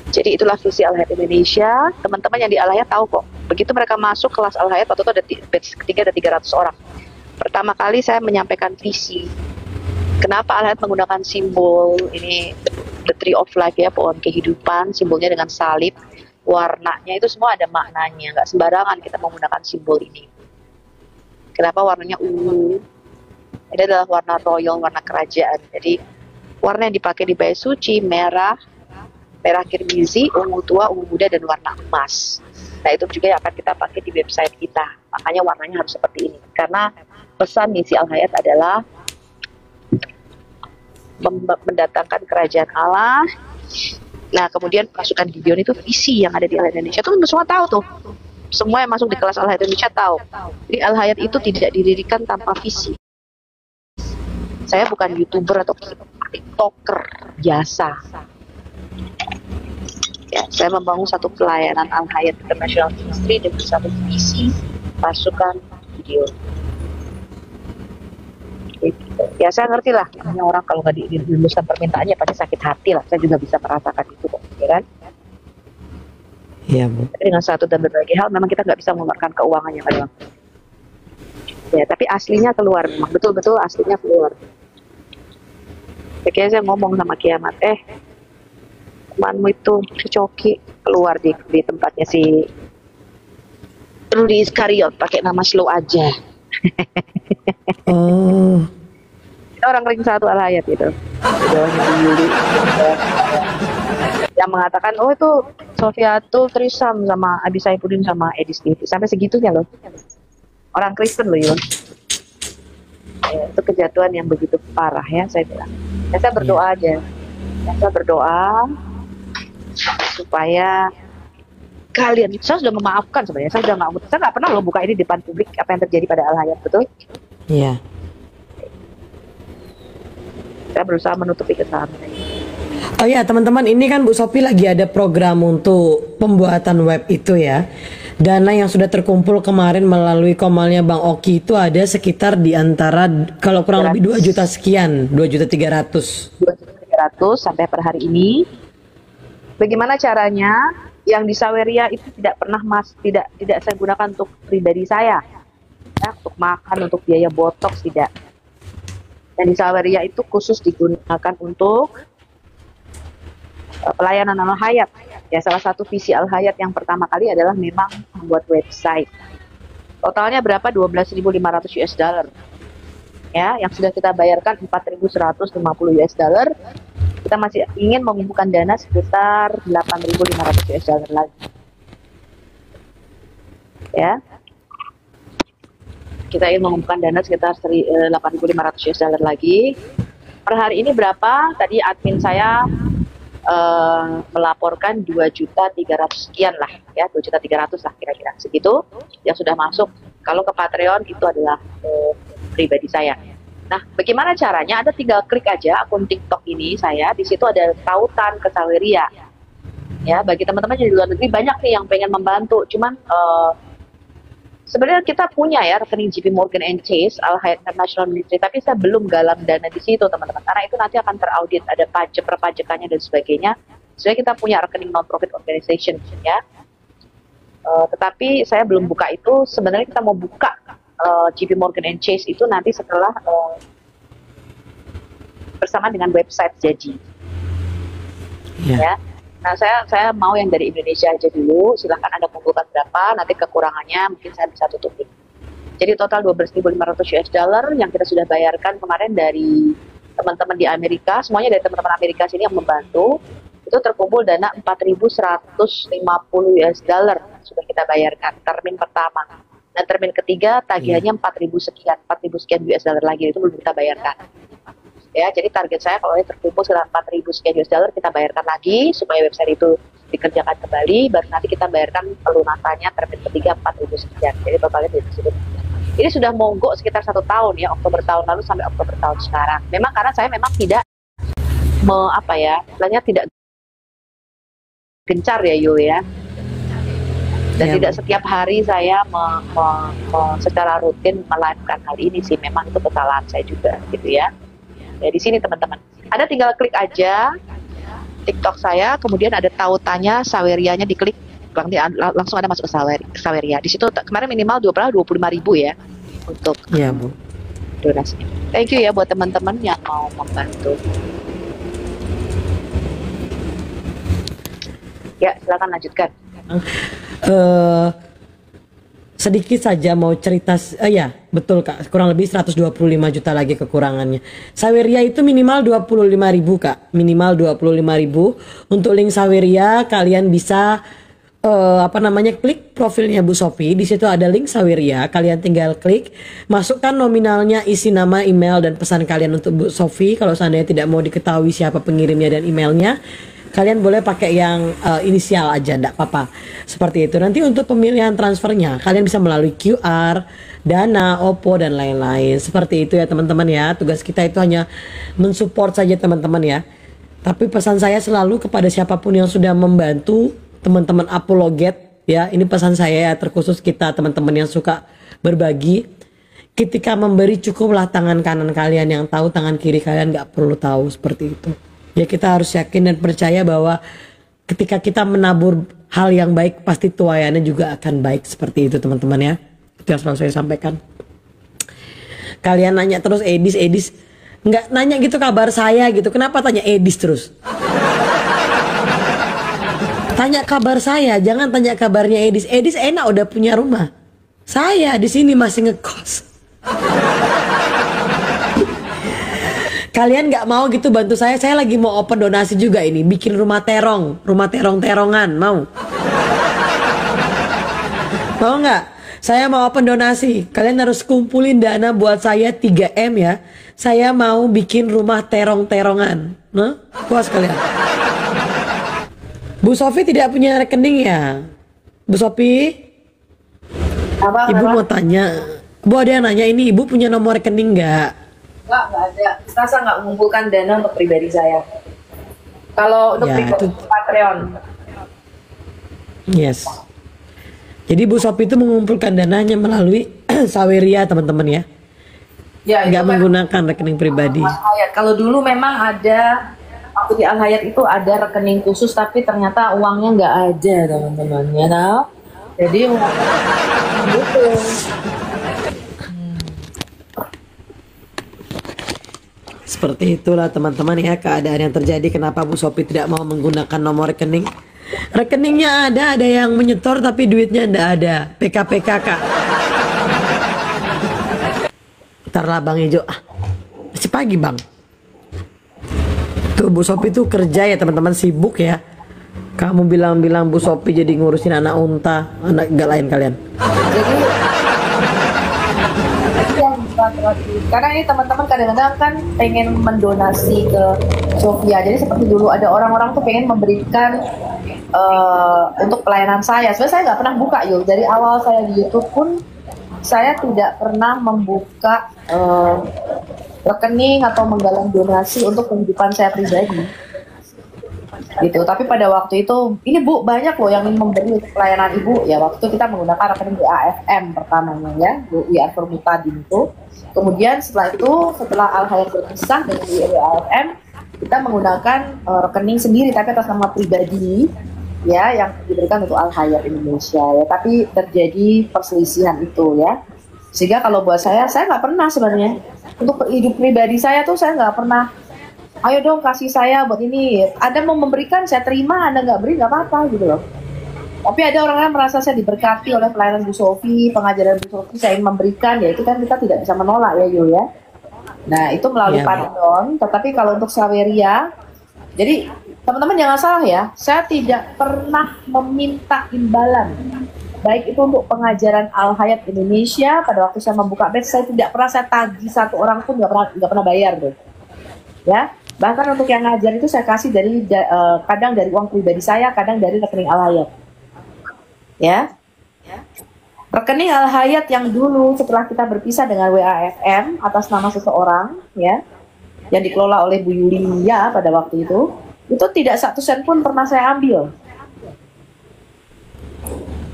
Jadi itulah visi Al-Hayat Indonesia. Teman-teman yang di Al-Hayat tahu kok. Begitu mereka masuk kelas Al-Hayat, waktu itu ada batch ketiga ada 300 orang. Pertama kali saya menyampaikan visi. Kenapa Al-Hayat menggunakan simbol ini, the tree of life ya, pohon kehidupan, simbolnya dengan salib. Warnanya itu semua ada maknanya, nggak sembarangan kita menggunakan simbol ini. Kenapa warnanya ungu? Ini adalah warna royal, warna kerajaan. Jadi warna yang dipakai di bait suci merah kirmizi, ungu tua, ungu muda, dan warna emas. Nah itu juga yang akan kita pakai di website kita. Makanya warnanya harus seperti ini. Karena pesan misi Al-Hayat adalah mendatangkan kerajaan Allah. Nah, kemudian pasukan Gideon itu visi yang ada di Al-Hayat Indonesia. Itu semua tahu tuh. Semua yang masuk di kelas Al-Hayat Indonesia tahu. Jadi Al-Hayat itu tidak didirikan tanpa visi. Saya bukan YouTuber atau TikToker biasa. Ya, saya membangun satu pelayanan Al-Hayat International Ministry dengan satu visi pasukan Gideon. Gitu. Ya saya ngerti lah, namanya orang kalau nggak diluluskan permintaannya pasti sakit hati lah. Saya juga bisa merasakan itu kok, ya kan? Iya Bu. Tapi dengan satu dan berbagai hal memang kita nggak bisa mengeluarkan keuangannya kadang. Ya, tapi aslinya keluar, memang betul-betul aslinya keluar. Kayaknya saya ngomong sama kiamat, temanmu itu si Coki keluar di tempatnya si Rudi Iskariot pakai nama slow aja. Oh. Orang ring 1 Al-Hayat itu. Yuli. Yang mengatakan, oh itu Sofiatul Trisam sama Abi Saifuddin sama Edi Stevie. Sampai segitunya loh. Orang Kristen loh ya. Itu kejatuhan yang begitu parah ya saya bilang. Ya, saya berdoa aja. Ya, saya berdoa supaya kalian, saya sudah memaafkan sebenarnya. Saya nggak pernah loh buka ini di depan publik apa yang terjadi pada Al-Hayat, betul? Iya. Saya berusaha menutupi kesalahan. Oh ya teman-teman, ini kan Bu Sophie lagi ada program untuk pembuatan web itu ya. Dana yang sudah terkumpul kemarin melalui komalnya Bang Oki itu ada sekitar di antara kalau kurang lebih 2 juta sekian, 2.300.000. 2.300.000 sampai per hari ini. Bagaimana caranya? Yang di Saweria itu tidak pernah tidak saya gunakan untuk pribadi saya. Ya, untuk makan, untuk biaya botox tidak. Dan di Saweria itu khusus digunakan untuk pelayanan Al-Hayat. Ya, salah satu visi Al-Hayat yang pertama kali adalah memang membuat website. Totalnya berapa? 12.500 US dollar. Ya, yang sudah kita bayarkan 4.150 US dollar. Kita masih ingin mengumpulkan dana sekitar 8.500 US dollar lagi. Ya. Kita ingin mengumpulkan dana sekitar 8.500 US dollar lagi. Per hari ini berapa? Tadi admin saya melaporkan 2.300.000 sekian lah, ya 2.300.000 lah kira-kira segitu yang sudah masuk. Kalau ke Patreon itu adalah pribadi saya. Nah, bagaimana caranya? Ada tinggal klik aja akun TikTok ini saya. Di situ ada tautan ke Saweria. Ya, bagi teman-teman yang di luar negeri banyak nih yang pengen membantu. Cuman sebenarnya kita punya ya rekening JP Morgan & Chase, Al-Hayat International Military, tapi saya belum galang dana di situ teman-teman, karena itu nanti akan teraudit, ada pajak, perpajakannya dan sebagainya. Sebenarnya kita punya rekening non-profit organization ya, tetapi saya belum buka itu. Sebenarnya kita mau buka JP Morgan & Chase itu nanti setelah bersama dengan website jadi ya. Nah, saya mau yang dari Indonesia aja dulu. Silahkan Anda kumpulkan berapa, nanti kekurangannya mungkin saya bisa tutupi. Jadi total 12.500 US dollar yang kita sudah bayarkan kemarin dari teman-teman di Amerika, semuanya dari teman-teman Amerika sini yang membantu. Itu terkumpul dana 4.150 US dollar sudah kita bayarkan termin pertama. Dan termin ketiga tagihannya 4.000 sekian US dollar lagi, itu belum kita bayarkan. Ya, jadi target saya kalau terkumpul sekitar 4.000 sekian US dollar kita bayarkan lagi supaya website itu dikerjakan kembali, baru nanti kita bayarkan pelunasannya termin ketiga 4.000 sekian. Jadi totalnya ini sudah mogok sekitar 1 tahun ya, Oktober tahun lalu sampai Oktober tahun sekarang. Memang karena saya memang tidak istilahnya tidak gencar ya Yo ya. Dan tidak setiap hari saya secara rutin melive-kan hal ini sih, memang itu kesalahan saya juga gitu ya. Ya, di sini teman-teman, ada tinggal klik aja TikTok saya, kemudian ada tautannya Sawerianya, diklik langsung ada masuk ke Saweria. Di situ kemarin minimal 25.000 ya untuk Bu donasi. Thank you ya buat teman-teman yang mau membantu. Ya, silakan lanjutkan. Sedikit saja mau cerita, ya betul Kak, kurang lebih 125 juta lagi kekurangannya. Saweria itu minimal 25.000 Kak, minimal 25.000. Untuk link Saweria kalian bisa klik profilnya Bu Sophie, di situ ada link Saweria, kalian tinggal klik, masukkan nominalnya, isi nama, email dan pesan kalian untuk Bu Sophie. Kalau seandainya tidak mau diketahui siapa pengirimnya dan emailnya, kalian boleh pakai yang inisial aja, enggak apa-apa. Seperti itu. Nanti untuk pemilihan transfernya, kalian bisa melalui QR, Dana, Oppo, dan lain-lain. Seperti itu ya teman-teman ya. Tugas kita itu hanya mensupport saja teman-teman ya. Tapi pesan saya selalu kepada siapapun yang sudah membantu teman-teman apologet ya. Ini pesan saya ya, terkhusus kita teman-teman yang suka berbagi. ketika memberi cukuplah tangan kanan kalian yang tahu, tangan kiri kalian nggak perlu tahu, seperti itu. Ya kita harus yakin dan percaya bahwa ketika kita menabur hal yang baik pasti tuayannya juga akan baik, seperti itu teman-teman ya. Itu yang selalu saya sampaikan. Kalian nanya terus Edis, nggak nanya gitu kabar saya gitu. Kenapa tanya Edis terus? Tanya kabar saya, jangan tanya kabarnya Edis. Edis enak udah punya rumah. Saya di sini masih ngekos. Kalian nggak mau gitu bantu saya lagi mau open donasi juga ini, bikin rumah terong-terongan, mau? Mau nggak? Saya mau open donasi, kalian harus kumpulin dana buat saya 3M ya. Saya mau bikin rumah terong-terongan, nah? Puas kalian? Bu Sofi tidak punya rekening ya? Bu Sofi? Ibu mau tanya, Bu ada yang nanya ini, Ibu punya nomor rekening nggak? Nggak ada. Saya nggak mengumpulkan dana untuk pribadi saya. Kalau untuk Ya, itu. Patreon. Yes. Jadi Bu Sofi itu mengumpulkan dananya melalui Saweria teman-teman ya. Ya, itu Nggak kan menggunakan rekening pribadi. Al-Hayat. Kalau dulu memang ada, waktu di Al-Hayat itu ada rekening khusus, tapi ternyata uangnya nggak ada teman-teman. Ya, nah? Jadi gitu. Seperti itulah teman-teman ya keadaan yang terjadi. Kenapa Bu Sofi tidak mau menggunakan nomor rekening? Rekeningnya ada yang menyetor tapi duitnya ndak ada. PKPK kak. Ntar lah Bang Ijo. Masih pagi Bang. Tuh Bu Sofi tuh kerja ya teman-teman, sibuk ya. Kamu bilang-bilang Bu Sofi jadi ngurusin anak unta, anak gak lain kalian. Karena ini teman-teman kadang-kadang kan pengen mendonasi ke Sofia. Jadi seperti dulu ada orang-orang tuh pengen memberikan untuk pelayanan saya. Sebenarnya saya nggak pernah buka yuk. Dari awal saya di YouTube pun saya tidak pernah membuka rekening atau menggalang donasi untuk kehidupan saya pribadi. Gitu. Tapi pada waktu itu, ini Bu banyak loh yang ingin memberi untuk pelayanan Ibu. Ya waktu itu kita menggunakan rekening AFM pertamanya ya, WIR Permutadin itu. Kemudian setelah itu, setelah Al-Hayat berpisah dengan AFM, kita menggunakan rekening sendiri tapi atas nama pribadi ya yang diberikan untuk Al-Hayat Indonesia ya. Tapi terjadi perselisihan itu ya. Sehingga kalau buat saya nggak pernah sebenarnya untuk hidup pribadi saya tuh saya nggak pernah. Ayo dong kasih saya buat ini. Anda mau memberikan saya terima, Anda nggak beri nggak apa-apa gitu loh. Tapi ada orang yang merasa saya diberkati oleh pelayanan Bu Sofi, pengajaran Bu Sofi, saya ingin memberikan, ya itu kan kita tidak bisa menolak ya Yo ya. Nah itu melalui Patreon. Tetapi kalau untuk Saweria, jadi teman-teman jangan salah ya, saya tidak pernah meminta imbalan. Baik itu untuk pengajaran Al-Hayat Indonesia, pada waktu saya membuka batch saya tidak pernah saya tagih satu orang pun nggak pernah bayar deh. Ya, bahkan untuk yang ngajar itu saya kasih dari kadang dari uang pribadi saya, kadang dari rekening Al-Hayat. Ya. Rekening Al-Hayat yang dulu setelah kita berpisah dengan WAFM atas nama seseorang ya, yang dikelola oleh Bu Yulia pada waktu itu tidak 1 sen pun pernah saya ambil.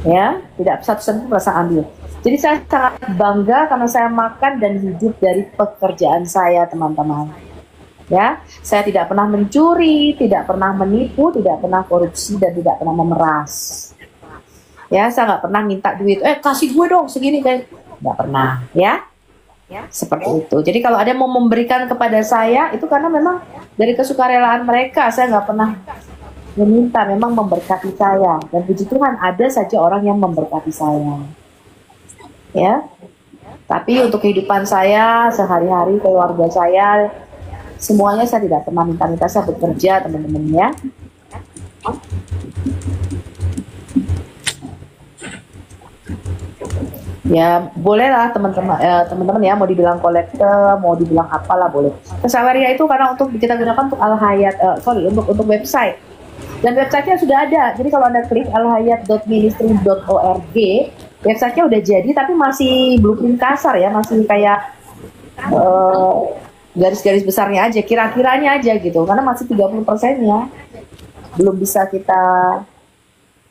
Ya, tidak 1 sen pun pernah saya ambil. Jadi saya sangat bangga karena saya makan dan hidup dari pekerjaan saya, teman-teman. Ya, saya tidak pernah mencuri, tidak pernah menipu, tidak pernah korupsi, dan tidak pernah memeras. Ya, saya nggak pernah minta duit. Kasih gue dong segini kayak nggak pernah. Ya, seperti itu. Jadi kalau ada mau memberikan kepada saya itu karena memang dari kesukarelaan mereka. Saya nggak pernah meminta, memang memberkati saya. Dan puji Tuhan ada saja orang yang memberkati saya. Ya, tapi untuk kehidupan saya sehari-hari, keluarga saya, semuanya saya tidak pernah minta-minta. Saya bekerja, teman-teman ya. Ya bolehlah teman-teman ya, mau dibilang kolektor, mau dibilang apalah boleh. Saweria itu karena untuk kita gunakan untuk Al-Hayat, untuk website. Dan websitenya sudah ada. Jadi kalau Anda klik alhayat.ministry.org, websitenya udah jadi, tapi masih blueprint kasar ya, masih kayak garis-garis besarnya aja, kira-kiranya aja gitu, karena masih 30%-nya belum bisa kita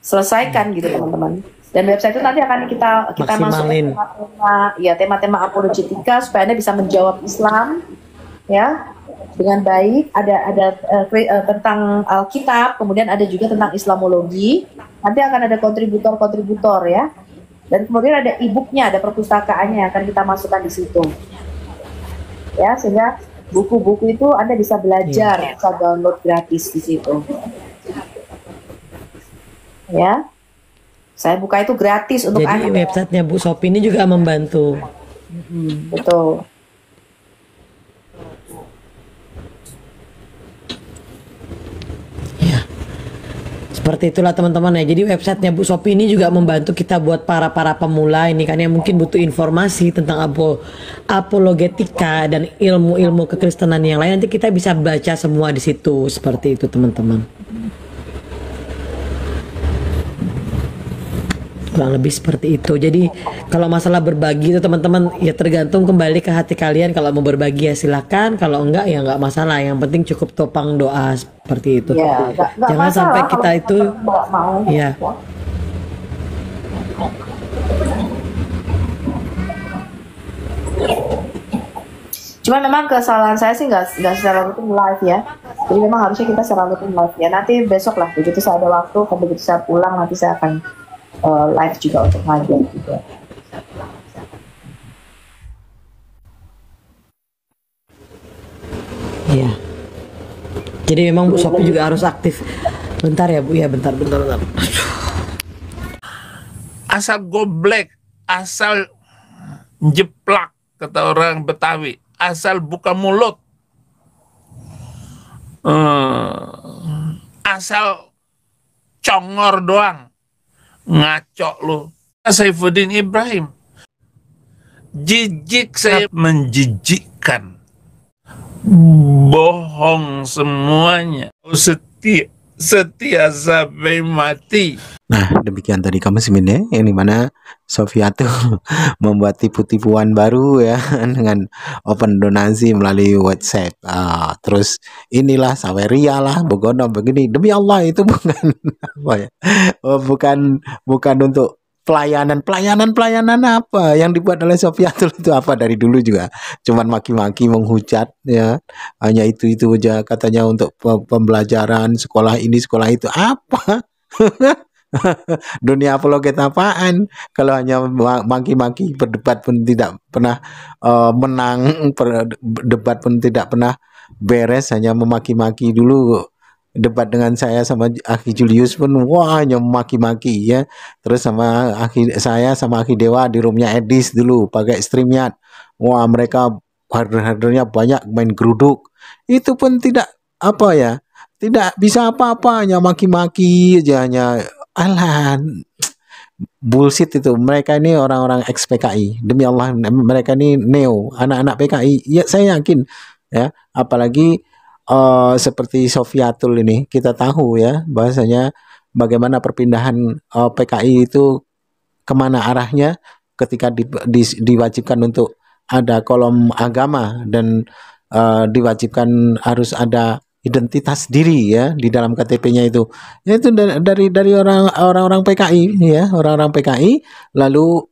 selesaikan gitu teman-teman. Dan website itu nanti akan kita Maksimalin. masukkan tema-tema apologetika supaya Anda bisa menjawab Islam ya dengan baik. Ada tentang Alkitab, kemudian ada juga tentang Islamologi. Nanti akan ada kontributor ya. Dan kemudian ada e-booknya, ada perpustakaannya yang akan kita masukkan di situ. Ya, sehingga buku-buku itu Anda bisa belajar, bisa download gratis di situ. Ya. Saya buka itu gratis untuk Jadi Anda. websitenya Bu Sophie ini juga membantu. Betul. Ya, seperti itulah teman-teman ya. Jadi websitenya Bu Sophie ini juga membantu kita buat para pemula ini kan yang mungkin butuh informasi tentang apologetika dan ilmu-ilmu kekristenan yang lain. Nanti kita bisa baca semua di situ seperti itu teman-teman. Kurang lebih seperti itu. Jadi kalau masalah berbagi itu teman-teman ya tergantung kembali ke hati kalian. Kalau mau berbagi ya silakan, kalau enggak ya enggak masalah. Yang penting cukup topang doa seperti itu. Ya, enggak Jangan masalah sampai kalau kita itu enggak mau. ya. Cuma memang kesalahan saya sih nggak secara rutin live ya. Jadi memang harusnya kita secara rutin live ya. Nanti besok lah, begitu saya ada waktu, begitu saya pulang nanti saya akan live juga untuk ngajar juga. Iya. Jadi memang Bu Sophie juga harus aktif. Bentar ya Bu ya, bentar. Asal goblek, asal jeplak kata orang Betawi, asal buka mulut, asal congor doang, ngaco lu. Saifuddin Ibrahim, jijik saya, menjijikkan, bohong semuanya, setia sampai mati. Nah, demikian tadi kamu sebenarnya yang dimana Sofia tuh membuat tipu-tipuan baru ya dengan open donasi melalui WhatsApp. Terus inilah Saweria lah, begono begini. Demi Allah itu bukan apa ya? Bukan untuk pelayanan apa yang dibuat oleh Sofia itu apa dari dulu juga cuman maki-maki, menghujat ya, hanya itu aja katanya untuk pembelajaran sekolah ini sekolah itu apa. Dunia apologet apaan kalau hanya maki-maki, berdebat pun tidak pernah menang, debat pun tidak pernah beres, hanya memaki-maki. Dulu debat dengan saya sama Aki Julius pun wah hanya maki-maki ya. Terus sama saya sama Aki Dewa di roomnya Edis dulu pakai StreamYard, wah mereka hardernya banyak, main geruduk, itu pun tidak apa ya, tidak bisa apa-apa, hanya maki-maki aja, hanya alah bullshit itu. Mereka ini orang-orang ex PKI, demi Allah mereka ini neo anak-anak PKI ya, saya yakin ya. Apalagi seperti Sofiatul ini kita tahu ya bahasanya bagaimana perpindahan PKI itu kemana arahnya ketika diwajibkan untuk ada kolom agama dan diwajibkan harus ada identitas diri ya di dalam KTP-nya itu. Ya, itu dari orang-orang PKI ya, orang-orang PKI lalu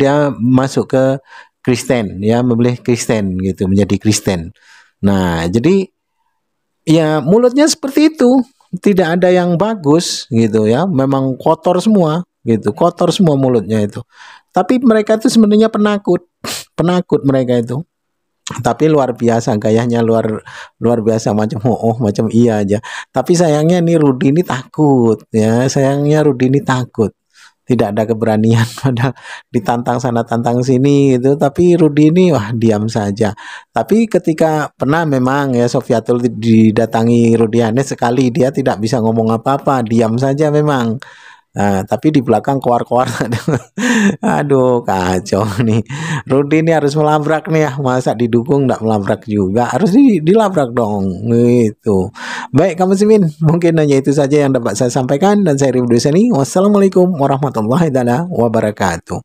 dia masuk ke Kristen ya, memilih Kristen gitu, menjadi Kristen. Nah, jadi ya mulutnya seperti itu, tidak ada yang bagus gitu ya, memang kotor semua gitu, kotor semua mulutnya itu. Tapi mereka itu sebenarnya penakut mereka itu. Tapi luar biasa gayanya, luar biasa, macam macam iya aja. Tapi sayangnya nih Rudi ini takut ya, sayangnya Rudi ini takut, tidak ada keberanian, padahal ditantang sana tantang sini gitu. Tapi Rudi ini wah diam saja. Tapi ketika pernah memang ya Sofiatul didatangi Rudianes sekali, dia tidak bisa ngomong apa-apa, diam saja memang. Nah, tapi di belakang keluar-keluar aduh kacau nih. Rudi ini harus melabrak nih ya, masa didukung nggak melabrak juga, harus dilabrak dong gitu. Baik kamu Muslimin, mungkin hanya itu saja yang dapat saya sampaikan, dan saya Ridho Dusani. Wassalamualaikum warahmatullahi wabarakatuh.